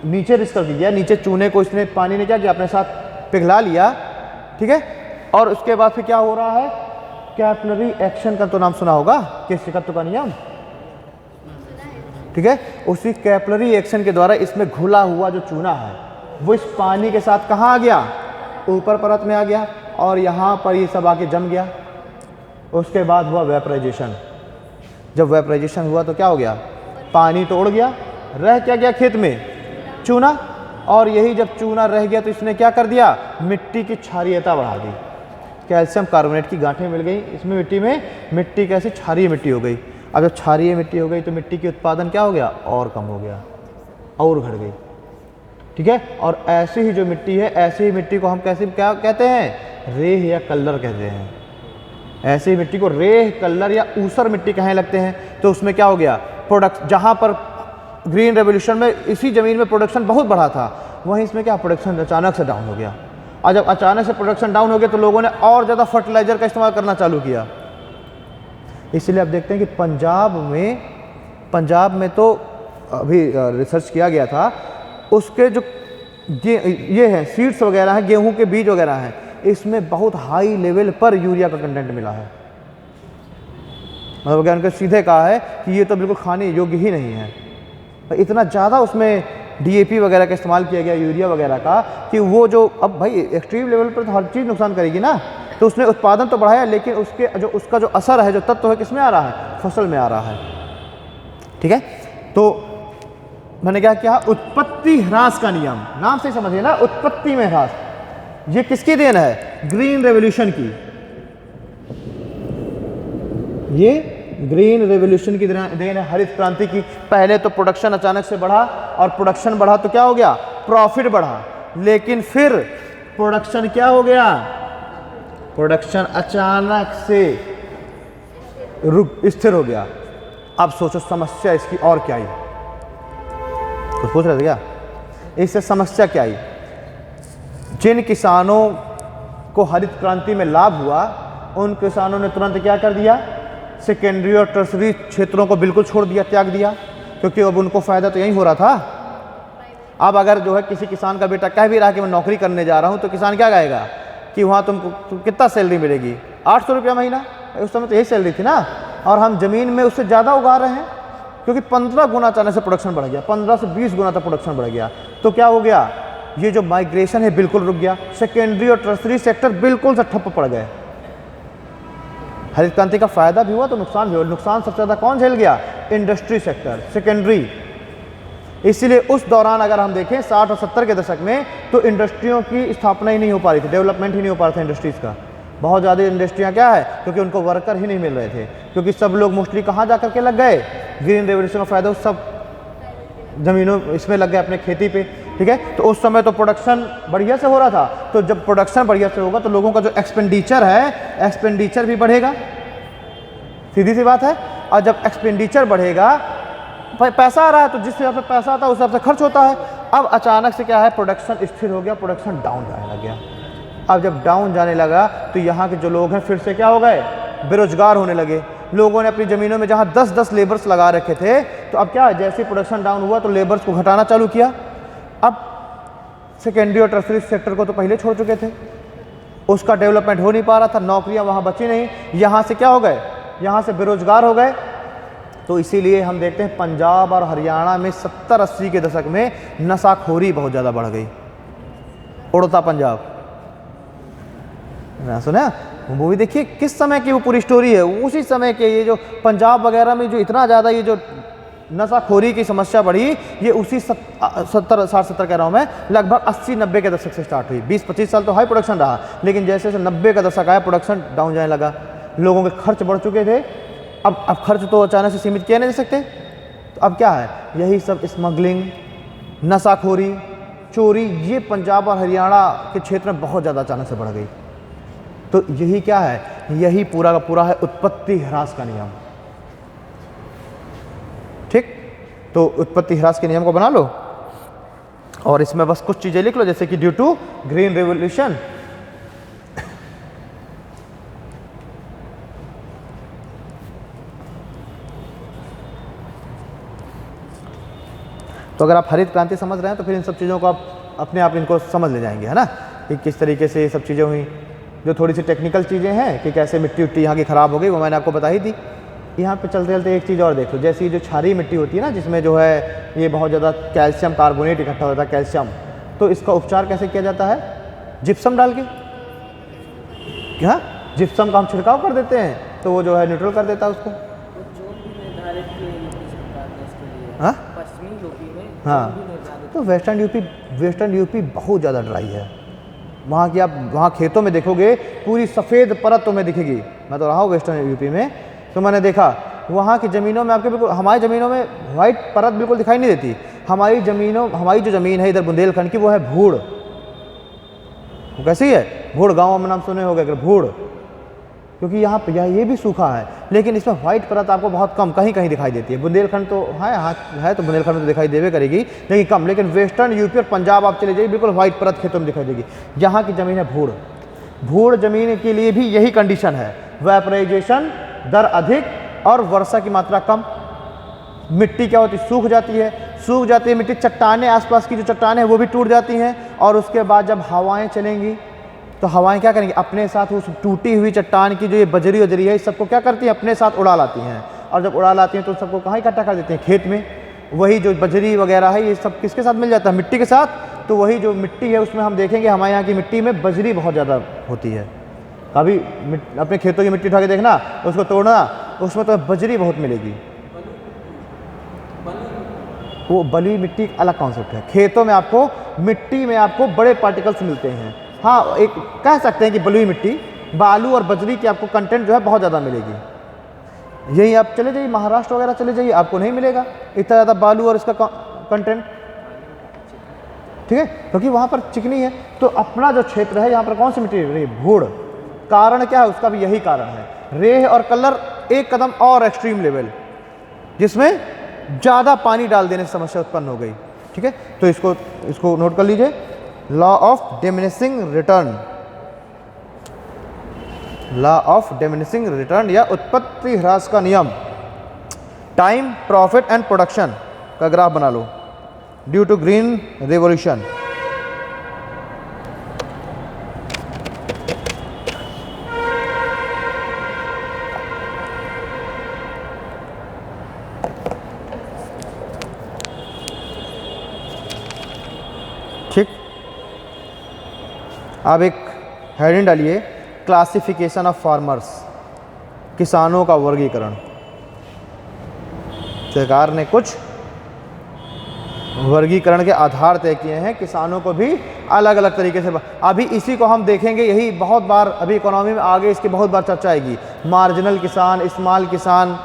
नीचे रिस कर दिया, नीचे चूने को इसने, पानी ने क्या किया, अपने साथ पिघला लिया, ठीक है। और उसके बाद फिर क्या हो रहा है, कैपिलरी एक्शन का तो नाम सुना होगा, केशिकत्व का नियम, ठीक है। उसी कैपिलरी एक्शन के द्वारा इसमें घुला हुआ जो चूना है वो इस पानी के साथ कहाँ आ गया, ऊपर परत में आ गया, और यहाँ पर ये सब आके जम गया। उसके बाद हुआ वेपराइजेशन, जब वेपराइजेशन हुआ तो क्या हो गया, पानी तो उड़ गया, रह क्या गया खेत में, चूना, और यही जब चूना रह गया तो इसने क्या कर दिया, मिट्टी की क्षारीयता बढ़ा दी, कैल्शियम कार्बोनेट की गांठें मिल गई इसमें मिट्टी में, मिट्टी कैसी क्षारीय मिट्टी हो गई। अब जब क्षारीय मिट्टी हो गई तो मिट्टी की उत्पादन क्या हो गया, और कम हो गया, और घट गई, ठीक है। और ऐसी ही जो मिट्टी है, ऐसी ही मिट्टी को हम कैसे क्या कहते हैं, रेह या कल्लर कहते हैं। ऐसी ही मिट्टी को रेह, कल्लर या ऊसर मिट्टी कहने लगते हैं। तो उसमें क्या हो गया, प्रोडक्ट, जहाँ पर ग्रीन रेवोल्यूशन में इसी ज़मीन में प्रोडक्शन बहुत बढ़ा था, वहीं इसमें क्या, प्रोडक्शन अचानक से डाउन हो गया। और जब अचानक से प्रोडक्शन डाउन हो गया तो लोगों ने और ज़्यादा फर्टिलाइज़र का इस्तेमाल करना चालू किया। इसलिए आप देखते हैं कि पंजाब में तो अभी रिसर्च किया गया था, उसके जो ये है सीड्स वगैरह हैं, गेहूं के बीज वगैरह हैं, इसमें बहुत हाई लेवल पर यूरिया का कंटेंट मिला है। मतलब वैज्ञानिकों ने सीधे कहा है कि ये तो बिल्कुल खाने योग्य ही नहीं है। इतना ज़्यादा उसमें DAP वगैरह का इस्तेमाल किया गया, यूरिया वगैरह का, कि वो जो अब भाई एक्सट्रीम लेवल पर तो हर चीज़ नुकसान करेगी ना। तो उसने उत्पादन तो बढ़ाया, लेकिन उसका जो असर है, जो तत्व है, किसमें आ रहा है, फसल में आ रहा है, ठीक है। तो मैंने क्या किया, उत्पत्ति ह्रास का नियम, नाम से समझिए ना, उत्पत्ति में ह्रास, ये किसकी देन है, ग्रीन रेवोल्यूशन की। ये ग्रीन रेवोल्यूशन की देन है, हरित क्रांति की। पहले तो प्रोडक्शन अचानक से बढ़ा, और प्रोडक्शन बढ़ा तो क्या हो गया, प्रॉफिट बढ़ा, लेकिन फिर प्रोडक्शन क्या हो गया, प्रोडक्शन अचानक से स्थिर हो गया। अब सोचो समस्या इसकी और क्या आई, कुछ पूछ रहे थे क्या, इससे समस्या क्या आई। जिन किसानों को हरित क्रांति में लाभ हुआ, उन किसानों ने तुरंत क्या कर दिया, सेकेंडरी और टर्सरी क्षेत्रों को बिल्कुल छोड़ दिया, त्याग दिया, क्योंकि अब उनको फ़ायदा तो यही हो रहा था। अब अगर जो है किसी किसान का बेटा कह भी रहा कि मैं नौकरी करने जा रहा हूँ, तो किसान क्या कहेगा कि वहाँ तुमको कितना सैलरी मिलेगी, 800 रुपया महीना, उस समय तो यही सैलरी थी ना, और हम ज़मीन में उससे ज़्यादा उगा रहे हैं, क्योंकि 15 गुना अचानक से प्रोडक्शन बढ़ गया, 15 से 20 गुना तक प्रोडक्शन बढ़ गया। तो क्या हो गया, ये जो माइग्रेशन है बिल्कुल रुक गया, सेकेंडरी और टर्सरी सेक्टर बिल्कुल से ठप्प पड़ गए। हरित क्रांति का फायदा भी हुआ तो नुकसान भी हुआ। नुकसान सबसे ज़्यादा कौन झेल गया, इंडस्ट्री सेक्टर, सेकेंडरी। इसीलिए उस दौरान अगर हम देखें 60 और 70 के दशक में, तो इंडस्ट्रियों की स्थापना ही नहीं हो पा रही थी, डेवलपमेंट ही नहीं हो पा रहा था इंडस्ट्रीज़ का। बहुत ज़्यादा इंडस्ट्रियाँ क्या है, क्योंकि उनको वर्कर ही नहीं मिल रहे थे, क्योंकि सब लोग मोस्टली कहाँ जा कर के लग गए, ग्रीन रेवोल्यूशन का फ़ायदा सब ज़मीनों इसमें लग गए अपने खेती पे, ठीक है। तो उस समय तो प्रोडक्शन बढ़िया से हो रहा था, तो जब प्रोडक्शन बढ़िया से होगा तो लोगों का जो एक्सपेंडिचर है, एक्सपेंडिचर भी बढ़ेगा, सीधी सी बात है। और जब एक्सपेंडिचर बढ़ेगा, पैसा आ रहा है तो जिस हिसाब से पैसा आता है उस हिसाब से खर्च होता है। अब अचानक से क्या है, प्रोडक्शन स्थिर हो गया, प्रोडक्शन डाउन जाने लग गया। अब जब डाउन जाने लगा तो यहाँ के जो लोग हैं फिर से क्या हो गए, बेरोजगार होने लगे। लोगों ने अपनी ज़मीनों में जहाँ 10-10 लेबर्स लगा रखे थे, तो अब क्या है, जैसे प्रोडक्शन डाउन हुआ तो लेबर्स को घटाना चालू किया। अब सेकेंडरी और टर्सरी सेक्टर को तो पहले छोड़ चुके थे, उसका डेवलपमेंट हो नहीं पा रहा था, नौकरियाँ वहाँ बची नहीं, यहाँ से क्या हो गए, यहाँ से बेरोजगार हो गए। तो इसीलिए हम देखते हैं पंजाब और हरियाणा में 70-80 के दशक में नशाखोरी बहुत ज़्यादा बढ़ गई। उड़ता पंजाब ना सुना वो भी, देखिए किस समय की वो पूरी स्टोरी है, उसी समय के ये जो पंजाब वगैरह में जो इतना ज़्यादा ये जो नशाखोरी की समस्या बढ़ी, ये उसी 60-70 कह रहा हूँ मैं, लगभग 80-90 के दशक से स्टार्ट हुई। 20-25 साल तो हाई प्रोडक्शन रहा, लेकिन जैसे जैसे 90 का दशक आया प्रोडक्शन डाउन जाने लगा, लोगों के खर्च बढ़ चुके थे। अब खर्च तो अचानक से सीमित किया नहीं जा सकते, तो अब क्या है, यही सब स्मगलिंग, नशाखोरी, चोरी, ये पंजाब और हरियाणा के क्षेत्र में बहुत ज़्यादा अचानक से बढ़ गई। तो यही क्या है, यही पूरा का पूरा है उत्पत्ति ह्रास का नियम, ठीक। तो उत्पत्ति ह्रास के नियम को बना लो और इसमें बस कुछ चीज़ें लिख लो, जैसे कि ड्यू टू ग्रीन रेवोल्यूशन तो अगर आप हरित क्रांति समझ रहे हैं तो फिर इन सब चीज़ों को आप अपने आप इनको समझ ले जाएंगे, है ना, कि किस तरीके से ये सब चीज़ें हुई। जो थोड़ी सी टेक्निकल चीज़ें हैं कि कैसे मिट्टी उट्टी यहाँ की ख़राब हो गई, वो मैंने आपको बताई थी। यहाँ पे चलते चलते एक चीज़ और देख लो, जैसी जो क्षारीय मिट्टी होती है ना, जिसमें जो है ये बहुत ज़्यादा कैल्शियम कार्बोनेट इकट्ठा होता है, कैल्शियम, तो इसका उपचार कैसे किया जाता है, जिप्सम डाल के। क्या जिप्सम का हम छिड़काव कर देते हैं तो वो जो है न्यूट्रल कर देता है उसको। हाँ हाँ, तो वेस्टर्न यूपी बहुत ज़्यादा ड्राई है। वहाँ की आप वहाँ खेतों में देखोगे पूरी सफ़ेद परत तुम्हें दिखेगी। मैं तो रहा हूँ वेस्टर्न यूपी में, तो मैंने देखा वहाँ की ज़मीनों में आपके बिल्कुल, हमारी ज़मीनों में वाइट परत बिल्कुल दिखाई नहीं देती। हमारी जो ज़मीन है इधर बुंदेलखंड की, वो है भूड़। वो कैसी है, भूड़, गाँव में नाम सुने होंगे अगर, भूड़, क्योंकि यहाँ पे ये भी सूखा है, लेकिन इसमें वाइट परत आपको बहुत कम कहीं कहीं दिखाई देती है। बुंदेलखंड तो है तो बुंदेलखंड में तो दिखाई देवे करेगी, लेकिन कम। लेकिन वेस्टर्न यूपी और पंजाब आप चले जाइए, बिल्कुल वाइट परत खेतों में दिखाई देगी। यहाँ की ज़मीन है भूड़। भूड़ ज़मीन के लिए भी यही कंडीशन है, वेपराइजेशन दर अधिक और वर्षा की मात्रा कम। मिट्टी क्या होती है, सूख जाती है मिट्टी, चट्टानें, आसपास की जो चट्टानें हैं वो भी टूट जाती हैं। और उसके बाद जब हवाएं चलेंगी तो हवाएं क्या करेंगी, अपने साथ उस टूटी हुई चट्टान की जो ये बजरी वजरी है, इस सबको क्या करती हैं, अपने साथ उड़ा लाती हैं। और जब उड़ा लाती हैं तो सबको कहाँ इकट्ठा कर देते हैं, खेत में। वही जो बजरी वगैरह है ये सब किसके साथ मिल जाता है, मिट्टी के साथ। तो वही जो मिट्टी है उसमें हम देखेंगे हमारे यहाँ की मिट्टी में बजरी बहुत ज़्यादा होती है। अभी अपने खेतों की मिट्टी उठा के देखना, उसको तोड़ना, उसमें तो बजरी बहुत मिलेगी। वो बलुई मिट्टी अलग कॉन्सेप्ट है। खेतों में आपको मिट्टी में आपको बड़े पार्टिकल्स मिलते हैं। हाँ, एक कह सकते हैं कि बलुई मिट्टी, बालू और बजरी की आपको कंटेंट जो है बहुत ज़्यादा मिलेगी। यही आप चले जाइए महाराष्ट्र वगैरह चले जाइए, आपको नहीं मिलेगा इतना ज़्यादा बालू और इसका कंटेंट, ठीक है, क्योंकि वहाँ पर चिकनी है। तो अपना जो क्षेत्र है यहाँ पर कौन सी मिट्टी है, भूड़। कारण क्या है, उसका भी यही कारण है, रेह और कलर एक कदम और एक्सट्रीम लेवल, जिसमें ज़्यादा पानी डाल देने से समस्या उत्पन्न हो गई, ठीक है। तो इसको नोट कर लीजिए, law of diminishing return, law of diminishing return या उत्पत्ति ह्रास का नियम। टाइम, प्रॉफिट एंड प्रोडक्शन का ग्राफ बना लो ड्यू टू ग्रीन रेवोल्यूशन। ठीक, अब एक हेडिंग डालिए, क्लासिफिकेशन ऑफ फार्मर्स, किसानों का वर्गीकरण। सरकार ने कुछ वर्गीकरण के आधार तय किए हैं, किसानों को भी अलग अलग तरीके से। अभी इसी को हम देखेंगे, यही बहुत बार अभी इकोनॉमी में आगे इसकी बहुत बार चर्चा आएगी। मार्जिनल किसान, स्मॉल किसान,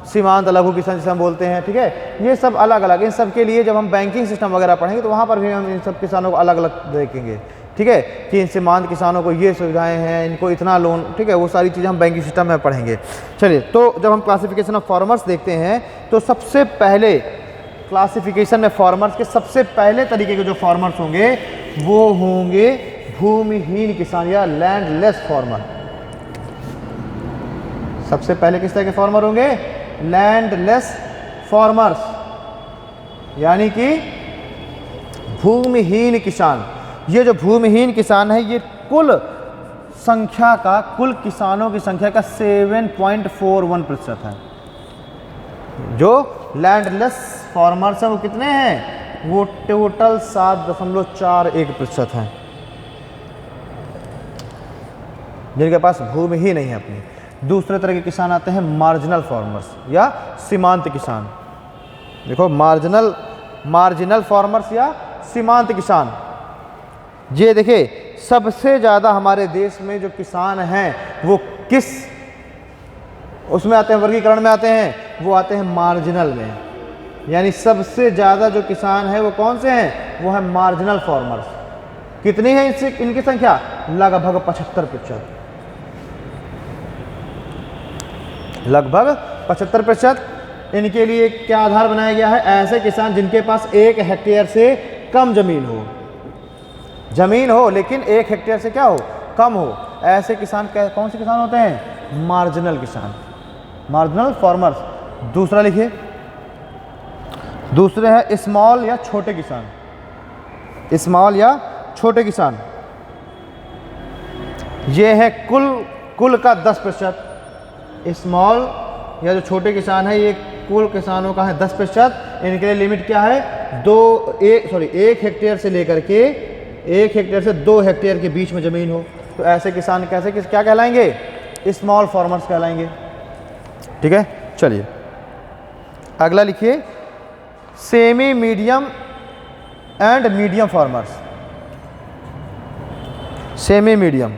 सीमांत लघु किसान जिसे हम बोलते हैं, ठीक है, ये सब अलग अलग। इन सब के लिए जब हम बैंकिंग सिस्टम वगैरह पढ़ेंगे तो वहाँ पर भी हम इन सब किसानों को अलग अलग देखेंगे, ठीक है, कि इन सीमांत किसानों को ये सुविधाएं हैं, इनको इतना लोन, ठीक है, वो सारी चीज़ें हम बैंकिंग सिस्टम में पढ़ेंगे। चलिए, तो जब हम क्लासिफिकेशन ऑफ फार्मर्स देखते हैं तो सबसे पहले क्लासिफिकेशन में फार्मर्स के सबसे पहले तरीके के जो फार्मर्स होंगे वो होंगे भूमिहीन किसान या लैंडलेस फार्मर। सबसे पहले किस तरह के फार्मर होंगे? लैंडलेस फार्मर्स, यानी कि भूमिहीन किसान। ये जो भूमिहीन किसान है ये कुल संख्या का, कुल किसानों की संख्या का 7.41% है। जो लैंडलेस फार्मर्स हैं वो कितने हैं? वो टोटल 7.41% हैं, जिनके पास भूमि ही नहीं है अपनी। दूसरे तरह के किसान आते हैं मार्जिनल फार्मर्स या सीमांत किसान। देखो, मार्जिनल फार्मर्स या सीमांत किसान, ये देखिए सबसे ज़्यादा हमारे देश में जो किसान हैं वो किस उसमें आते हैं, वर्गीकरण में आते हैं? वो आते हैं मार्जिनल में। यानी सबसे ज़्यादा जो किसान है वो कौन से हैं? वो है मार्जिनल फार्मर्स। कितनी है इनकी संख्या? लगभग 75%। लगभग 75%। इनके लिए क्या आधार बनाया गया है? ऐसे किसान जिनके पास 1 हेक्टेयर से कम जमीन हो, लेकिन 1 हेक्टेयर से क्या हो? कम हो। ऐसे किसान कौन से किसान होते हैं? मार्जिनल किसान, मार्जिनल फार्मर्स। दूसरा लिखिए, दूसरे हैं स्मॉल या छोटे किसान। स्मॉल या छोटे किसान ये है कुल का 10%। स्मॉल या जो छोटे किसान है ये कुल किसानों का है 10%। इनके लिए लिमिट क्या है? 1 हेक्टेयर से लेकर के 1 हेक्टेयर से 2 हेक्टेयर के बीच में ज़मीन हो। तो ऐसे किसान क्या कहलाएंगे? स्मॉल फार्मर्स कहलाएंगे, ठीक है। चलिए अगला लिखिए, semi medium and medium farmers. Semi medium,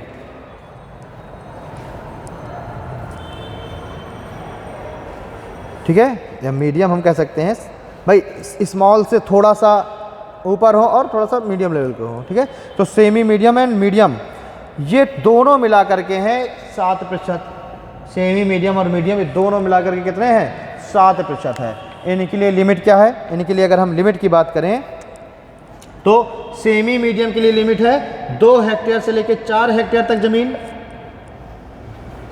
ठीक है, या मीडियम हम कह सकते हैं भाई। स्मॉल से थोड़ा सा ऊपर हो और थोड़ा सा मीडियम लेवल पे हो, ठीक है। तो सेमी मीडियम एंड मीडियम ये दोनों मिला करके हैं 7%। सेमी मीडियम और मीडियम ये दोनों मिला करके कितने हैं? 7% है। इनके लिए लिमिट क्या है? इनके लिए अगर हम लिमिट की बात करें तो सेमी मीडियम के लिए लिमिट है 2 हेक्टेयर से लेकर 4 हेक्टेयर तक जमीन।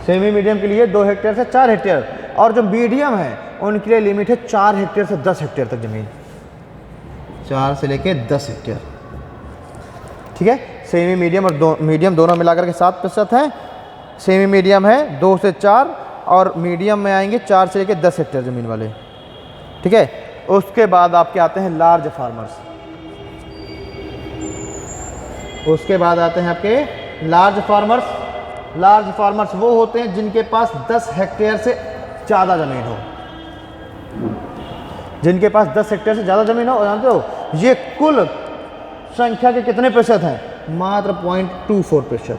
सेमी मीडियम के लिए 2 हेक्टेयर से 4 हेक्टेयर, और जो मीडियम है उनके लिए लिमिट है 4 हेक्टेयर से 10 हेक्टेयर तक जमीन। 4 से लेके 10 हेक्टेयर, ठीक है। सेमी मीडियम और मीडियम दोनों मिलाकर के 7% है। सेमी मीडियम है 2 से 4 और मीडियम में आएंगे 4 से लेके 10 हेक्टेयर ज़मीन वाले, ठीक है। उसके बाद आपके आते हैं लार्ज फार्मर्स। उसके बाद आते हैं आपके लार्ज फार्मर्स। लार्ज फार्मर्स वो होते हैं जिनके पास 10 हेक्टेयर से ज़्यादा ज़मीन हो। जिनके पास 10 हेक्टेयर से ज़्यादा ज़मीन हो, और जानते हो ये कुल संख्या के कितने प्रतिशत हैं? मात्र 0.24%।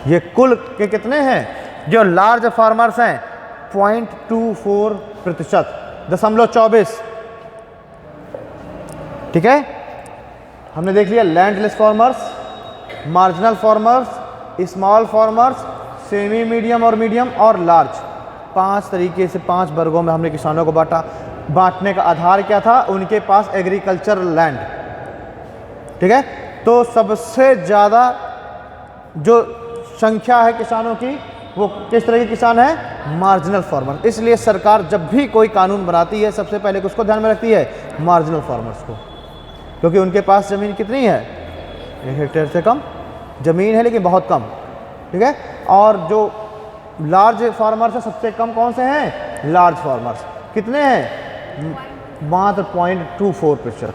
ये कुल के कितने हैं जो लार्ज फार्मर्स हैं? 0.24%, 0.24, ठीक है। हमने देख लिया landless farmers, marginal farmers, small farmers, semi medium और मीडियम और लार्ज। 5 तरीके से 5 वर्गों में हमने किसानों को बांटा। बांटने का आधार क्या था? उनके पास एग्रीकल्चर लैंड, ठीक है। तो सबसे ज़्यादा जो संख्या है किसानों की वो किस तरह के किसान है? Marginal farmer. इसलिए सरकार जब भी कोई कानून बनाती है सबसे पहले किसको ध्यान में रखती है? मार्जिनल फार्मर्स को, क्योंकि उनके पास ज़मीन कितनी है? 1 हेक्टेयर से कम ज़मीन है, लेकिन बहुत कम, ठीक है। और जो लार्ज फार्मर्स है सबसे कम कौन से हैं? Large farmers. कितने हैं? मात्र 0.24%,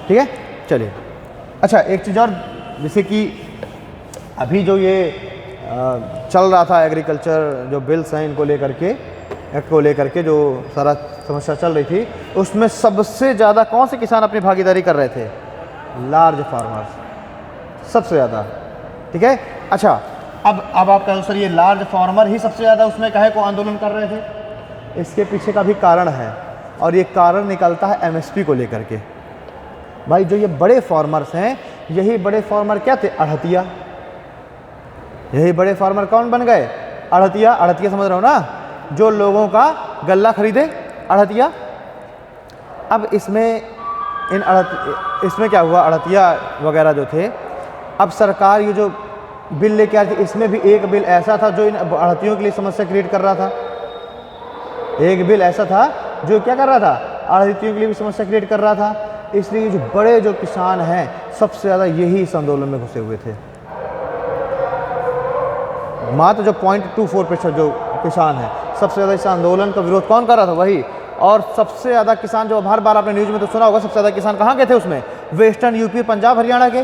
ठीक है। चलिए, अच्छा एक चीज़ और, जैसे कि अभी जो ये चल रहा था एग्रीकल्चर जो बिल्स हैं इनको लेकर के, एक्ट को लेकर के जो सारा समस्या चल रही थी, उसमें सबसे ज़्यादा कौन से किसान अपनी भागीदारी कर रहे थे? लार्ज फार्मर्स, सबसे ज़्यादा। ठीक है, अच्छा अब आपका आंसर ये लार्ज फार्मर ही सबसे ज़्यादा उसमें काहे को आंदोलन कर रहे थे? इसके पीछे का भी कारण है, और ये कारण निकलता है एमएसपी को लेकर के। भाई जो ये बड़े फार्मर्स हैं, यही बड़े फार्मर क्या थे? अड़हतिया। यही बड़े फार्मर कौन बन गए? अड़हतिया। अड़हतिया समझ रहे हो ना, जो लोगों का गल्ला खरीदे, अड़हतिया। अब इसमें इसमें क्या हुआ, अड़हतिया वगैरह जो थे, अब सरकार ये जो बिल लेके आई थी, इसमें भी एक बिल ऐसा था जो इन अड़हतियों के लिए समस्या क्रिएट कर रहा था। एक बिल ऐसा था जो क्या कर रहा था? अड़हतियों के लिए भी समस्या क्रिएट कर रहा था। इसलिए जो बड़े जो किसान हैं, सबसे ज़्यादा यही इस आंदोलन में घुसे हुए थे। मात्र जो 0.24% जो किसान है, सबसे ज़्यादा इस आंदोलन का विरोध कौन कर रहा था? वही। और सबसे ज़्यादा किसान जो हर बार आपने न्यूज़ में तो सुना होगा, सबसे ज़्यादा किसान कहाँ के थे उसमें? वेस्टर्न यूपी, पंजाब, हरियाणा के।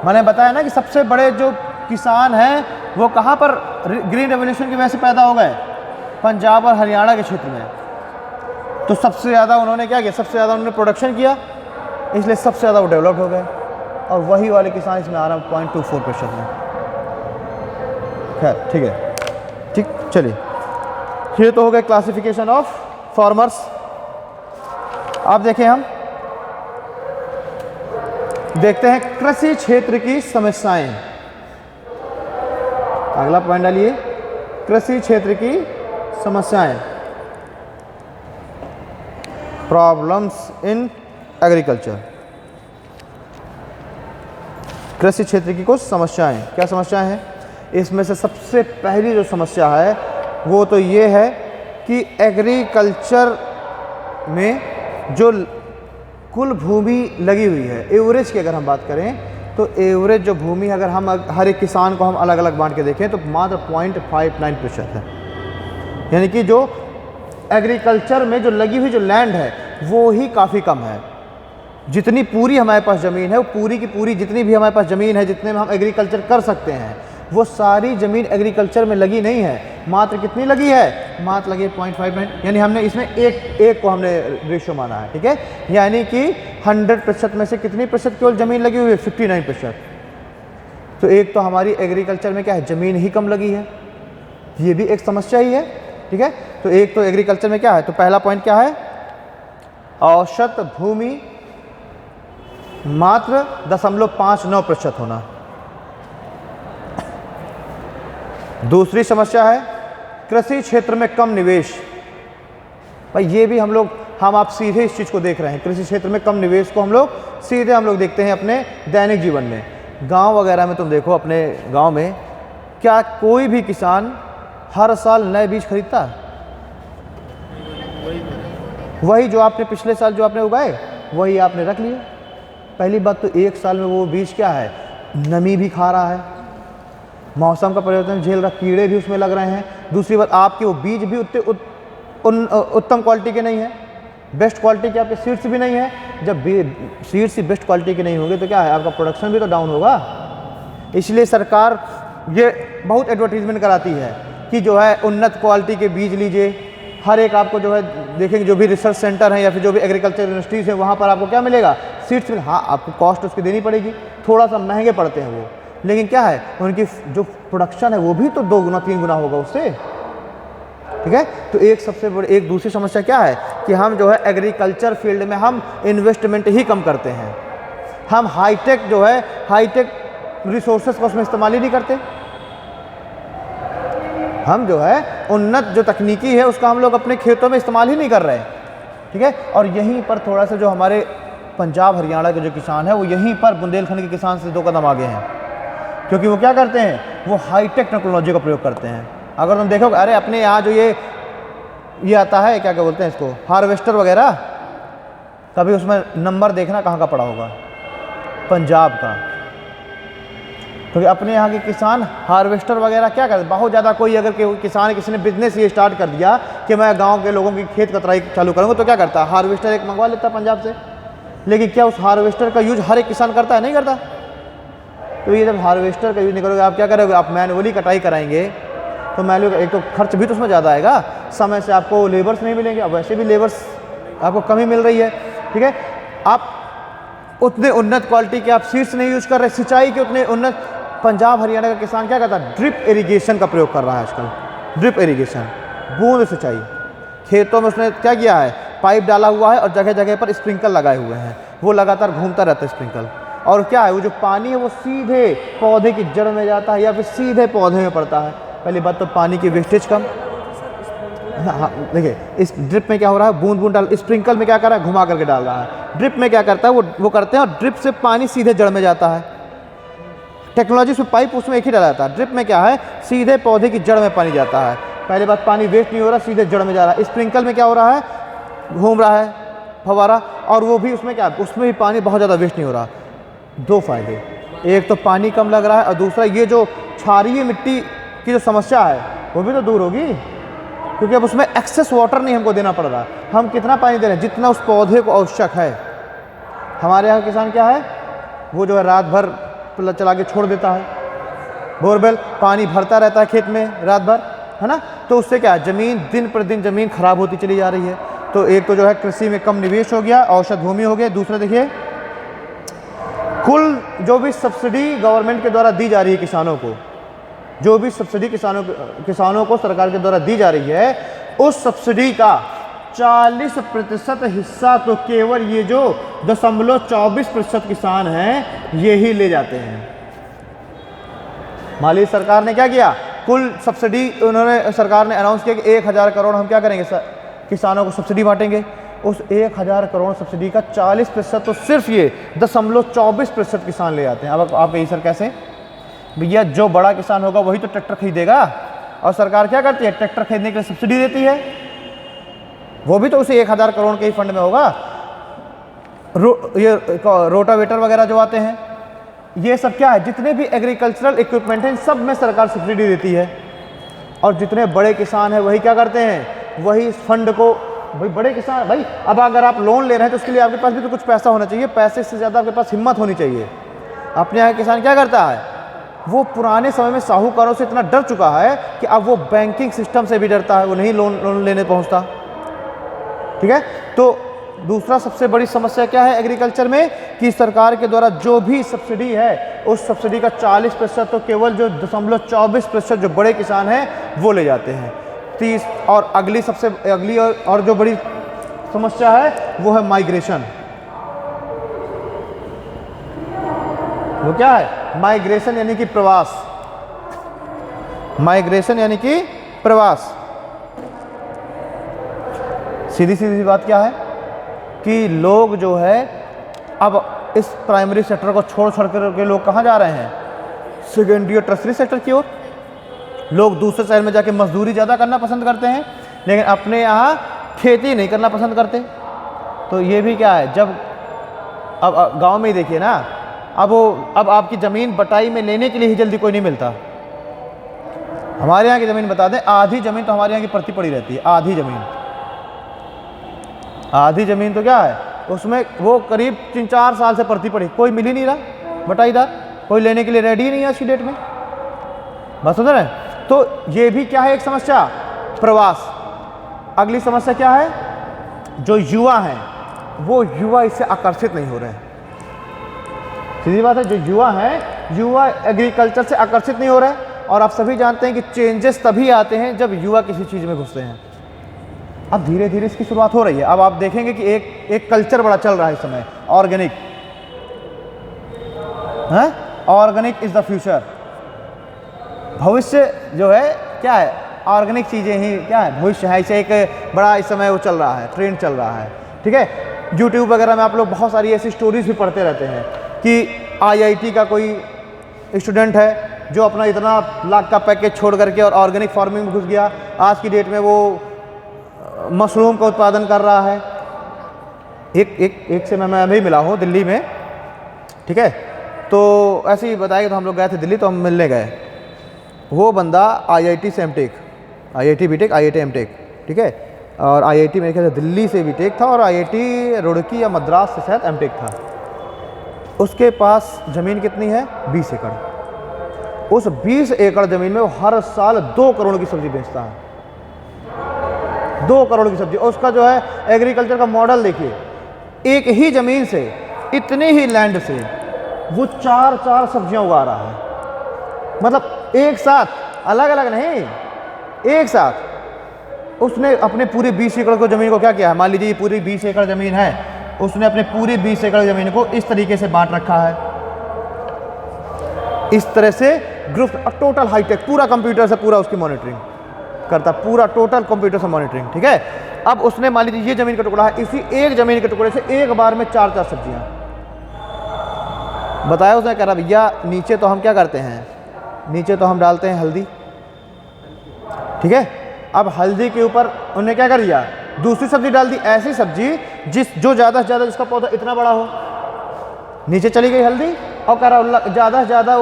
मैंने बताया ना कि सबसे बड़े जो किसान हैं वो कहाँ पर ग्रीन रेवोल्यूशन की वजह से पैदा हो गए? पंजाब और हरियाणा के क्षेत्र में। तो सबसे ज़्यादा उन्होंने क्या किया? सबसे ज़्यादा उन्होंने प्रोडक्शन किया, इसलिए सबसे ज़्यादा वो डेवलप्ड हो गए। और वही वाले किसान इसमें आ रहा है 0.24% में। खैर ठीक है, ठीक, चलिए, ये तो हो गए क्लासिफिकेशन ऑफ फार्मर्स। अब देखें, हम देखते हैं कृषि क्षेत्र की समस्याएं। अगला पॉइंट डालिए, कृषि क्षेत्र की समस्याएं, प्रॉब्लम्स इन एग्रीकल्चर। कृषि क्षेत्र की कुछ समस्याएं। क्या समस्याएं हैं? इसमें से सबसे पहली जो समस्या है वो तो ये है कि एग्रीकल्चर में जो कुल भूमि लगी हुई है, एवरेज की अगर हम बात करें तो एवरेज जो भूमि, अगर हम हर एक किसान को हम अलग अलग बांट के देखें तो मात्र 0.59% है। यानी कि जो एग्रीकल्चर में जो लगी हुई जो लैंड है वो ही काफ़ी कम है। जितनी पूरी हमारे पास ज़मीन है, वो पूरी की पूरी जितनी भी हमारे पास ज़मीन है, जितने में हम एग्रीकल्चर कर सकते हैं, वो सारी ज़मीन एग्रीकल्चर में लगी नहीं है। मात्र कितनी लगी है? मात्र लगी है 0.59, यानी हमने इसमें एक को हमने रेशियो माना है। ठीक है, यानी कि 100% में से कितनी प्रतिशत केवल ज़मीन लगी हुई है? 59%। तो एक तो हमारी एग्रीकल्चर में क्या है? ज़मीन ही कम लगी है, ये भी एक समस्या ही है। ठीक है, तो एक तो एग्रीकल्चर में क्या है? तो पहला पॉइंट क्या है? औसत भूमि मात्र 0.59% होना। दूसरी समस्या है कृषि क्षेत्र में कम निवेश। भाई ये भी हम आप सीधे इस चीज़ को देख रहे हैं। कृषि क्षेत्र में कम निवेश को हम लोग देखते हैं अपने दैनिक जीवन में। गांव वगैरह में तुम देखो, अपने गांव में क्या कोई भी किसान हर साल नए बीज खरीदता है? वही जो आपने पिछले साल जो आपने उगाए वही आपने रख लिए। पहली बात तो एक साल में वो बीज क्या है? नमी भी खा रहा है, मौसम का परिवर्तन झेल रहा, कीड़े भी उसमें लग रहे हैं। दूसरी बात, आपके वो बीज भी उतने उत्तम क्वालिटी के नहीं है, बेस्ट क्वालिटी के आपके सीड्स भी नहीं है। जब सीड्स ही बेस्ट क्वालिटी के नहीं होंगे तो क्या है? आपका प्रोडक्शन भी तो डाउन होगा। इसलिए सरकार ये बहुत एडवर्टीजमेंट कराती है कि जो है उन्नत क्वालिटी के बीज लीजिए। हर एक आपको जो है देखेंगे, जो भी रिसर्च सेंटर हैं या फिर जो भी एग्रीकल्चर यूनिवर्सिटीज़ हैं, वहाँ पर आपको क्या मिलेगा? सीड्स मिलेगा। हाँ, आपको कॉस्ट उसकी देनी पड़ेगी, थोड़ा सा महंगे पड़ते हैं वो, लेकिन क्या है, उनकी जो प्रोडक्शन है वो भी तो 2 गुना 3 गुना होगा उससे। ठीक है, तो एक दूसरी समस्या क्या है कि हम जो है एग्रीकल्चर फील्ड में हम इन्वेस्टमेंट ही कम करते हैं। हम हाईटेक रिसोर्सेज का उसमें इस्तेमाल ही नहीं करते। हम जो है उन्नत जो तकनीकी है उसका हम लोग अपने खेतों में इस्तेमाल ही नहीं कर रहे। ठीक है, और यहीं पर थोड़ा सा जो हमारे पंजाब हरियाणा के जो किसान है वो यहीं पर बुंदेलखंड के किसान से 2 कदम आगे हैं, क्योंकि वो क्या करते हैं? वो हाईटेक टेक्नोलॉजी का प्रयोग करते हैं। अगर तुम देखोगे, अरे अपने यहाँ जो ये आता है, क्या बोलते हैं इसको, हार्वेस्टर वगैरह, कभी उसमें नंबर देखना कहाँ का पड़ा होगा? पंजाब का। क्योंकि अपने यहाँ के किसान हार्वेस्टर वगैरह क्या करते? बहुत ज़्यादा कोई अगर किसी ने बिजनेस ये स्टार्ट कर दिया कि मैं गाँव के लोगों की खेत कतराई चालू करूँगा, तो क्या करता है? हार्वेस्टर एक मंगवा लेता है पंजाब से। लेकिन क्या उस हार्वेस्टर का यूज हर एक किसान करता है? नहीं करता। तो ये जब हार्वेस्टर का यूज़ नहीं करोगे, आप क्या करोगे? आप मैनुअली कटाई कराएंगे तो मैनुअली एक तो खर्च भी तो उसमें ज़्यादा आएगा, समय से आपको लेबर्स नहीं मिलेंगे, अब वैसे भी लेबर्स आपको कमी मिल रही है, ठीक है। आप उतने उन्नत क्वालिटी के आप सीड्स नहीं यूज कर रहे, सिंचाई के उतने उन्नत। पंजाब हरियाणा का किसान क्या करता है, ड्रिप इरिगेशन का प्रयोग कर रहा है आजकल। ड्रिप इरिगेशन, बूंद सिंचाई। खेतों में उसने क्या किया है, पाइप डाला हुआ है और जगह जगह पर स्प्रिंकल लगाए हुए हैं, वो लगातार घूमता रहता है स्प्रिंकल। और क्या है, वो जो पानी है वो सीधे पौधे की जड़ में जाता है या फिर सीधे पौधे में पड़ता है। पहली बात तो पानी की वेस्टेज कम। हाँ, देखिए इस ड्रिप में क्या हो रहा है, बूंद बूंद डाल, स्प्रिंकल में क्या कर रहा है, घुमा करके डाल रहा है। ड्रिप में क्या करता है, वो करते हैं और ड्रिप से पानी सीधे जड़ में जाता है। टेक्नोलॉजी से पाइप उसमें एक ही डाला जाता है। ड्रिप में क्या है, सीधे पौधे की जड़ में पानी जाता है। पहली बात, पानी वेस्ट नहीं हो रहा, सीधे जड़ में जा रहा है। स्प्रिंकल में क्या हो रहा है, घूम रहा है फव्वारा, और वो भी उसमें क्या, उसमें भी पानी बहुत ज़्यादा वेस्ट नहीं हो रहा। दो फायदे, एक तो पानी कम लग रहा है और दूसरा ये जो क्षारीय मिट्टी की जो समस्या है वो भी तो दूर होगी, क्योंकि अब उसमें एक्सेस वाटर नहीं हमको देना पड़ रहा। हम कितना पानी दे रहे हैं, जितना उस पौधे को आवश्यक है। हमारे यहाँ किसान क्या है, वो जो है रात भर चला के छोड़ देता है, बोरवेल पानी भरता रहता है खेत में रात भर, है ना। तो उससे क्या है, ज़मीन दिन पर दिन ज़मीन खराब होती चली जा रही है। तो एक तो जो है कृषि में कम निवेश हो गया, औसत भूमि हो गया। दूसरा देखिए, कुल जो भी सब्सिडी गवर्नमेंट के द्वारा दी जा रही है किसानों को, जो भी सब्सिडी किसानों को सरकार के द्वारा दी जा रही है, उस सब्सिडी का 40% हिस्सा तो केवल ये जो 0.24% किसान हैं ये ही ले जाते हैं। माली सरकार ने क्या किया, कुल सब्सिडी उन्होंने, सरकार ने अनाउंस किया कि 1000 करोड़ हम क्या करेंगे, किसानों को सब्सिडी बांटेंगे। उस 1000 करोड़ सब्सिडी का 40% तो सिर्फ ये 0.24% किसान ले जाते हैं। अब आप कहिए सर कैसे, भैया जो बड़ा किसान होगा वही तो ट्रैक्टर खरीदेगा, और सरकार क्या करती है, ट्रैक्टर खरीदने के लिए सब्सिडी देती है, वो भी तो उसे 1000 करोड़ के ही फंड में होगा। ये रोटावेटर वगैरह जो आते हैं, ये सब क्या है, जितने भी एग्रीकल्चरल इक्विपमेंट हैं सब में सरकार सब्सिडी देती है। और जितने बड़े किसान हैं वही क्या करते हैं, वही इस फंड को, भाई बड़े किसान, भाई अब अगर आप लोन ले रहे हैं तो उसके लिए आपके पास भी तो कुछ पैसा होना चाहिए, पैसे से ज़्यादा आपके पास हिम्मत होनी चाहिए। अपने यहाँ किसान क्या करता है, वो पुराने समय में साहूकारों से इतना डर चुका है कि अब वो बैंकिंग सिस्टम से भी डरता है, वो नहीं लोन लेने पहुँचता, ठीक है। तो दूसरा सबसे बड़ी समस्या क्या है एग्रीकल्चर में, कि सरकार के द्वारा जो भी सब्सिडी है उस सब्सिडी का 40% तो केवल जो 0.24% जो बड़े किसान हैं वो ले जाते हैं। 30 और अगली और जो बड़ी समस्या है वो है माइग्रेशन। वो क्या है, माइग्रेशन यानी कि प्रवास। माइग्रेशन यानी कि प्रवास। सीधी सीधी बात क्या है कि लोग जो है अब इस प्राइमरी सेक्टर को छोड़ के लोग कहाँ जा रहे हैं, सेकेंडरी और टर्सरी सेक्टर की ओर। लोग दूसरे शहर में जाके मजदूरी ज़्यादा करना पसंद करते हैं, लेकिन अपने यहाँ खेती नहीं करना पसंद करते। तो ये भी क्या है, जब अब गांव में ही देखिए ना, अब आपकी ज़मीन बटाई में लेने के लिए ही जल्दी कोई नहीं मिलता। हमारे यहाँ की ज़मीन बता दें, आधी ज़मीन तो हमारे यहाँ की पड़ती पड़ी रहती है। आधी ज़मीन तो क्या है, उसमें वो करीब 3-4 साल से पड़ती पड़ी, कोई मिल ही नहीं रहा बटाईदार, कोई लेने के लिए रेडी ही नहीं है आज की डेट में। बस समझ रहे हैं। तो ये भी क्या है एक समस्या, प्रवास। अगली समस्या क्या है, जो युवा हैं वो युवा इससे आकर्षित नहीं हो रहे हैं। सीधी बात है, जो युवा हैं, युवा एग्रीकल्चर से आकर्षित नहीं हो रहे हैं। और आप सभी जानते हैं कि चेंजेस तभी आते हैं जब युवा किसी चीज़ में घुसते हैं। अब धीरे धीरे इसकी शुरुआत हो रही है। अब आप देखेंगे कि एक कल्चर बड़ा चल रहा है इस समय, organic. Organic is the future. भविष्य जो है क्या है, ऑर्गेनिक चीज़ें ही क्या है, भविष्य है। इसे एक बड़ा इस समय वो चल रहा है, ट्रेंड चल रहा है, ठीक है। यूट्यूब वगैरह में आप लोग बहुत सारी ऐसी स्टोरीज भी पढ़ते रहते हैं कि IIT का कोई स्टूडेंट है जो अपना इतना लाख का पैकेज छोड़ करके और ऑर्गेनिक फार्मिंग में घुस गया। आज की डेट में वो मशरूम का उत्पादन कर रहा है। एक से मैं भी मिला हूँ दिल्ली में, ठीक है। तो ऐसे ही बताया, तो हम लोग गए थे दिल्ली, तो हम मिलने गए। वो बंदा IIT से M.Tech, IIT B.Tech, IIT M.Tech, ठीक है। और IIT मेरे ख्याल से दिल्ली से B.Tech था और IIT रुड़की या मद्रास से शायद M.Tech था। उसके पास ज़मीन कितनी है, 20 एकड़। उस 20 एकड़ ज़मीन में वो हर साल 2 करोड़ की सब्ज़ी बेचता है। 2 करोड़ की सब्जी। और उसका जो है एग्रीकल्चर का मॉडल देखिए, एक ही ज़मीन से, इतनी ही लैंड से वो 4 सब्जियां उगा रहा है। मतलब एक साथ, अलग अलग नहीं, एक साथ उसने अपने पूरे 20 एकड़ को ज़मीन को क्या किया है, मान लीजिए ये पूरी 20 एकड़ ज़मीन है, उसने अपने पूरी 20 एकड़ ज़मीन को इस तरीके से बांट रखा है। इस तरह से ग्रुप टोटल हाईटेक, पूरा कंप्यूटर से पूरा उसकी मॉनिटरिंग करता, पूरा टोटल कंप्यूटर से मॉनिटरिंग, ठीक है। अब उसने मान लीजिए ये ज़मीन का टुकड़ा है, इसी एक ज़मीन के टुकड़े से एक बार में 4 सब्जियां बताया उसने। कह रहा भैया नीचे तो हम क्या करते हैं, नीचे तो हम डालते हैं हल्दी, ठीक है। अब हल्दी के ऊपर उन्होंने क्या कर दिया, दूसरी सब्जी डाल दी, ऐसी सब्जी जो ज़्यादा से ज़्यादा जिसका पौधा इतना बड़ा हो, नीचे चली गई हल्दी। और कह रहा ज़्यादा से ज़्यादा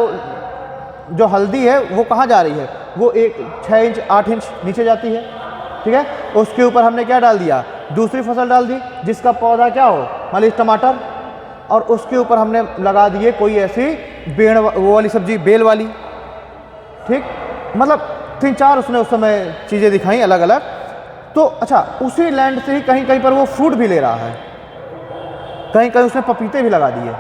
जो हल्दी है वो कहाँ जा रही है, वो 6 इंच 8 इंच नीचे जाती है, ठीक है। उसके ऊपर हमने क्या डाल दिया, दूसरी फसल डाल दी जिसका पौधा क्या हो, मान लीजिए टमाटर, और उसके ऊपर हमने लगा दिए कोई ऐसी बेड़ वो वाली सब्जी, बेल वाली, ठीक। मतलब 3-4 उसने उस समय चीज़ें दिखाई अलग अलग। तो अच्छा, उसी लैंड से ही कहीं कहीं पर वो फ्रूट भी ले रहा है, कहीं कहीं उसने पपीते भी लगा दिए।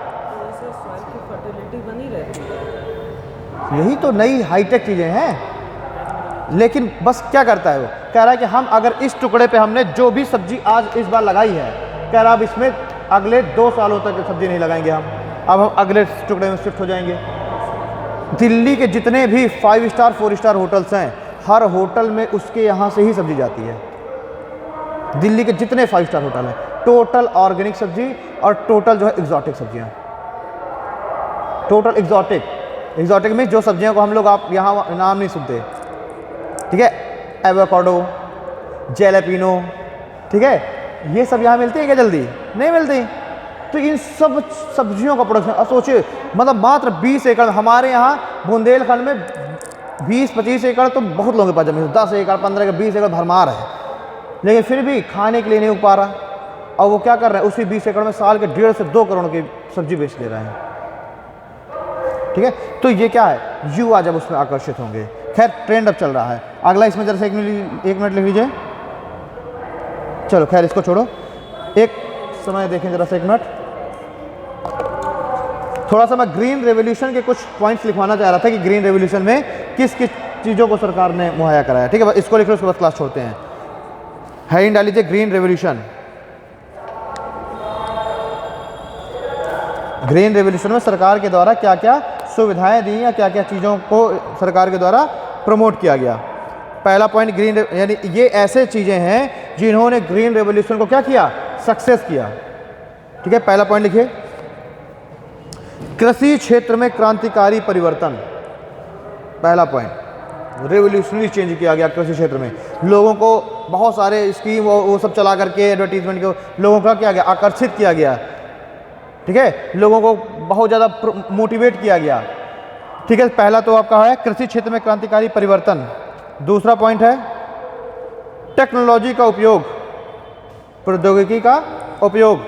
बनी रहती है। यही तो नई हाईटेक चीज़ें हैं। लेकिन बस क्या करता है वो, कह रहा है कि हम अगर इस टुकड़े पे हमने जो भी सब्जी आज इस बार लगाई है, कह रहा अब इसमें अगले 2 सालों तक सब्जी नहीं लगाएंगे हम, अब हम अगले टुकड़े में शिफ्ट हो जाएंगे। दिल्ली के जितने भी 5 स्टार 4 स्टार होटल्स हैं, हर होटल में उसके यहाँ से ही सब्जी जाती है। दिल्ली के जितने 5 स्टार होटल हैं, टोटल ऑर्गेनिक सब्जी और टोटल जो है एग्जॉटिक सब्जियाँ, टोटल एग्जॉटिक में जो सब्जियों को हम लोग आप यहाँ नाम नहीं सुनते, ठीक है, एवोकाडो, जैलेपिनो, ठीक है, ये सब यहाँ मिलती है क्या, जल्दी नहीं मिलती। तो इन सब सब्जियों का प्रोडक्शन, अब सोचिए, मतलब मात्र 20 एकड़, हमारे यहाँ बुंदेलखंड में 20-25 एकड़ तो बहुत लोगों के पास जमीन, 10 एकड़ 15 एकड़ 20 एकड़ भरमार है, लेकिन फिर भी खाने के लिए नहीं उग पा रहा। और वो क्या कर रहे हैं, उसी 20 एकड़ में साल के 1.5 से 2 करोड़ की सब्जी बेच ले रहे हैं, ठीक है। तो ये क्या है, युवा जब उसमें आकर्षित होंगे। खैर ट्रेंड अब चल रहा है। अगला इसमें जरा से 1 मिनट लिख लीजिए। चलो खैर इसको छोड़ो, एक समय देखें जरा से 1 मिनट। थोड़ा सा मैं ग्रीन रेवोल्यूशन के कुछ पॉइंट्स लिखवाना चाह रहा था कि ग्रीन रेवोल्यूशन में किस किस चीज़ों को सरकार ने मुहैया कराया, ठीक है। इसको लिख लो, उसके बाद क्लास छोड़ते हैं। हेडिंग डाल लीजिए ग्रीन रेवोल्यूशन। ग्रीन रेवोल्यूशन में सरकार के द्वारा क्या क्या सुविधाएं दी या क्या क्या चीज़ों को सरकार के द्वारा प्रमोट किया गया। पहला पॉइंट ग्रीन, यानी ये ऐसे चीज़ें हैं जिन्होंने ग्रीन रेवोल्यूशन को क्या किया, सक्सेस किया, ठीक है। पहला पॉइंट लिखिए, कृषि क्षेत्र में क्रांतिकारी परिवर्तन। पहला पॉइंट, रेवोल्यूशनरी चेंज किया गया कृषि क्षेत्र में। लोगों को बहुत सारे स्कीम वो सब चला करके एडवर्टीजमेंट को लोगों का क्या गया, आकर्षित किया गया, ठीक है। लोगों को बहुत ज़्यादा मोटिवेट किया गया, ठीक है। पहला तो आपका है कृषि क्षेत्र में क्रांतिकारी परिवर्तन। दूसरा पॉइंट है टेक्नोलॉजी का उपयोग, प्रौद्योगिकी का उपयोग।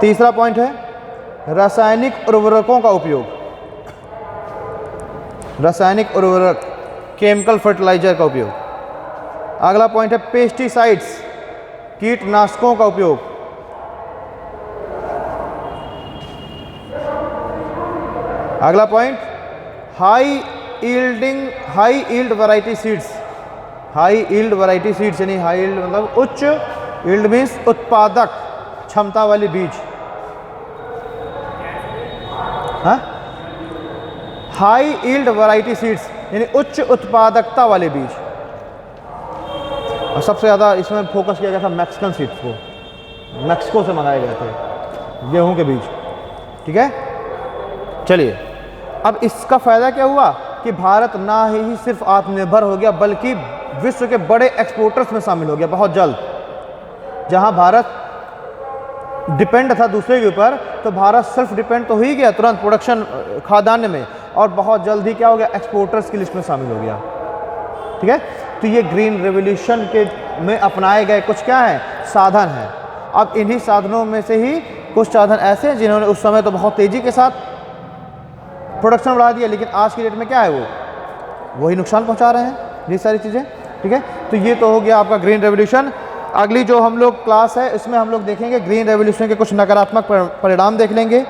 तीसरा पॉइंट है रासायनिक उर्वरकों का उपयोग, रासायनिक उर्वरक, केमिकल फर्टिलाइजर का उपयोग। अगला पॉइंट है पेस्टिसाइड्स, कीटनाशकों का उपयोग। अगला point high yield variety seeds. High yield variety seeds यानी हाई यील्ड मतलब उच्च यील्ड मीन्स उत्पादक क्षमता वाली बीज। हाँ, हाई यील्ड वैरायटी सीड्स यानी उच्च उत्पादकता वाले बीज। और सबसे ज़्यादा इसमें फोकस किया गया था मैक्सिकन सीड्स को, मैक्सिको से मंगाए गए थे गेहूं के बीज, ठीक है। चलिए, अब इसका फ़ायदा क्या हुआ कि भारत ना ही सिर्फ आत्मनिर्भर हो गया बल्कि विश्व के बड़े एक्सपोर्टर्स में शामिल हो गया बहुत जल्द। जहां भारत डिपेंड था दूसरे के ऊपर, तो भारत सेल्फ डिपेंड तो हो ही गया तुरंत प्रोडक्शन खाद्यान्न में, और बहुत जल्द ही क्या हो गया, एक्सपोर्टर्स की लिस्ट में शामिल हो गया, ठीक है। तो ये ग्रीन रेवोल्यूशन के में अपनाए गए कुछ क्या हैं, साधन हैं। अब इन्हीं साधनों में से ही कुछ साधन ऐसे हैं जिन्होंने उस समय तो बहुत तेज़ी के साथ प्रोडक्शन बढ़ा दिया, लेकिन आज की डेट में क्या है, वो वही नुकसान पहुंचा रहे हैं ये सारी चीज़ें। ठीक है। तो ये तो हो गया आपका ग्रीन रेवोल्यूशन। अगली जो हम लोग क्लास है इसमें हम लोग देखेंगे ग्रीन रेवोल्यूशन के कुछ नकारात्मक परिणाम देख लेंगे।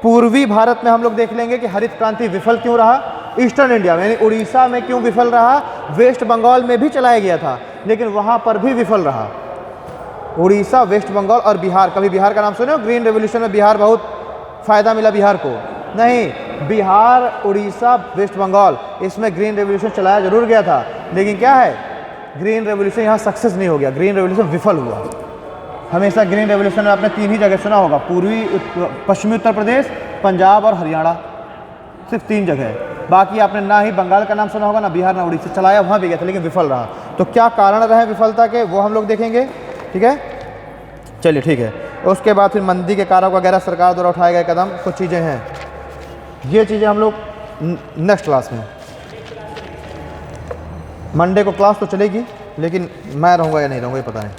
पूर्वी भारत में हम लोग देख लेंगे कि हरित क्रांति विफल क्यों रहा। ईस्टर्न इंडिया में यानी उड़ीसा में क्यों विफल रहा। वेस्ट बंगाल में भी चलाया गया था लेकिन वहाँ पर भी विफल रहा। उड़ीसा, वेस्ट बंगाल और बिहार, कभी बिहार का नाम सुने हो? ग्रीन रेवोल्यूशन में बिहार बहुत फ़ायदा मिला बिहार को? नहीं, बिहार, उड़ीसा, वेस्ट बंगाल इसमें ग्रीन रेवोल्यूशन चलाया जरूर गया था लेकिन क्या है, ग्रीन रेवोल्यूशन यहाँ सक्सेस नहीं हो गया, ग्रीन रेवोल्यूशन विफल हुआ। हमेशा ग्रीन रेवोल्यूशन में आपने 3 ही जगह सुना होगा, पश्चिमी उत्तर प्रदेश, पंजाब और हरियाणा, सिर्फ 3 जगह है। बाकी आपने ना ही बंगाल का नाम सुना होगा, ना बिहार, ना उड़ीसा। चलाया वहाँ भी गया था लेकिन विफल रहा। तो क्या कारण रहे विफलता के वो हम लोग देखेंगे, ठीक है। चलिए ठीक है। उसके बाद फिर मंदी के कारक वगैरह सरकार द्वारा उठाए गए कदम, कुछ चीज़ें हैं, ये चीज़ें हम लोग नेक्स्ट क्लास में। मंडे को क्लास तो चलेगी लेकिन मैं रहूँगा या नहीं रहूँगा ये पता नहीं।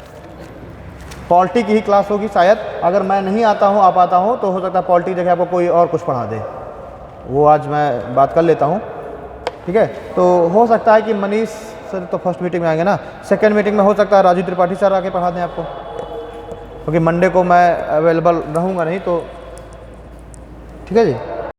पॉलिटी की ही क्लास होगी शायद, अगर मैं नहीं आता हूँ, आप आता हूँ तो हो सकता है पॉलिटी जगह आपको कोई और कुछ पढ़ा दे, वो आज मैं बात कर लेता हूँ, ठीक है। तो हो सकता है कि मनीष सर तो फर्स्ट मीटिंग में आएंगे ना, सेकंड मीटिंग में हो सकता है राजू त्रिपाठी सर आके पढ़ा दें आपको, क्योंकि मंडे को मैं अवेलेबल रहूँगा नहीं तो, ठीक है जी।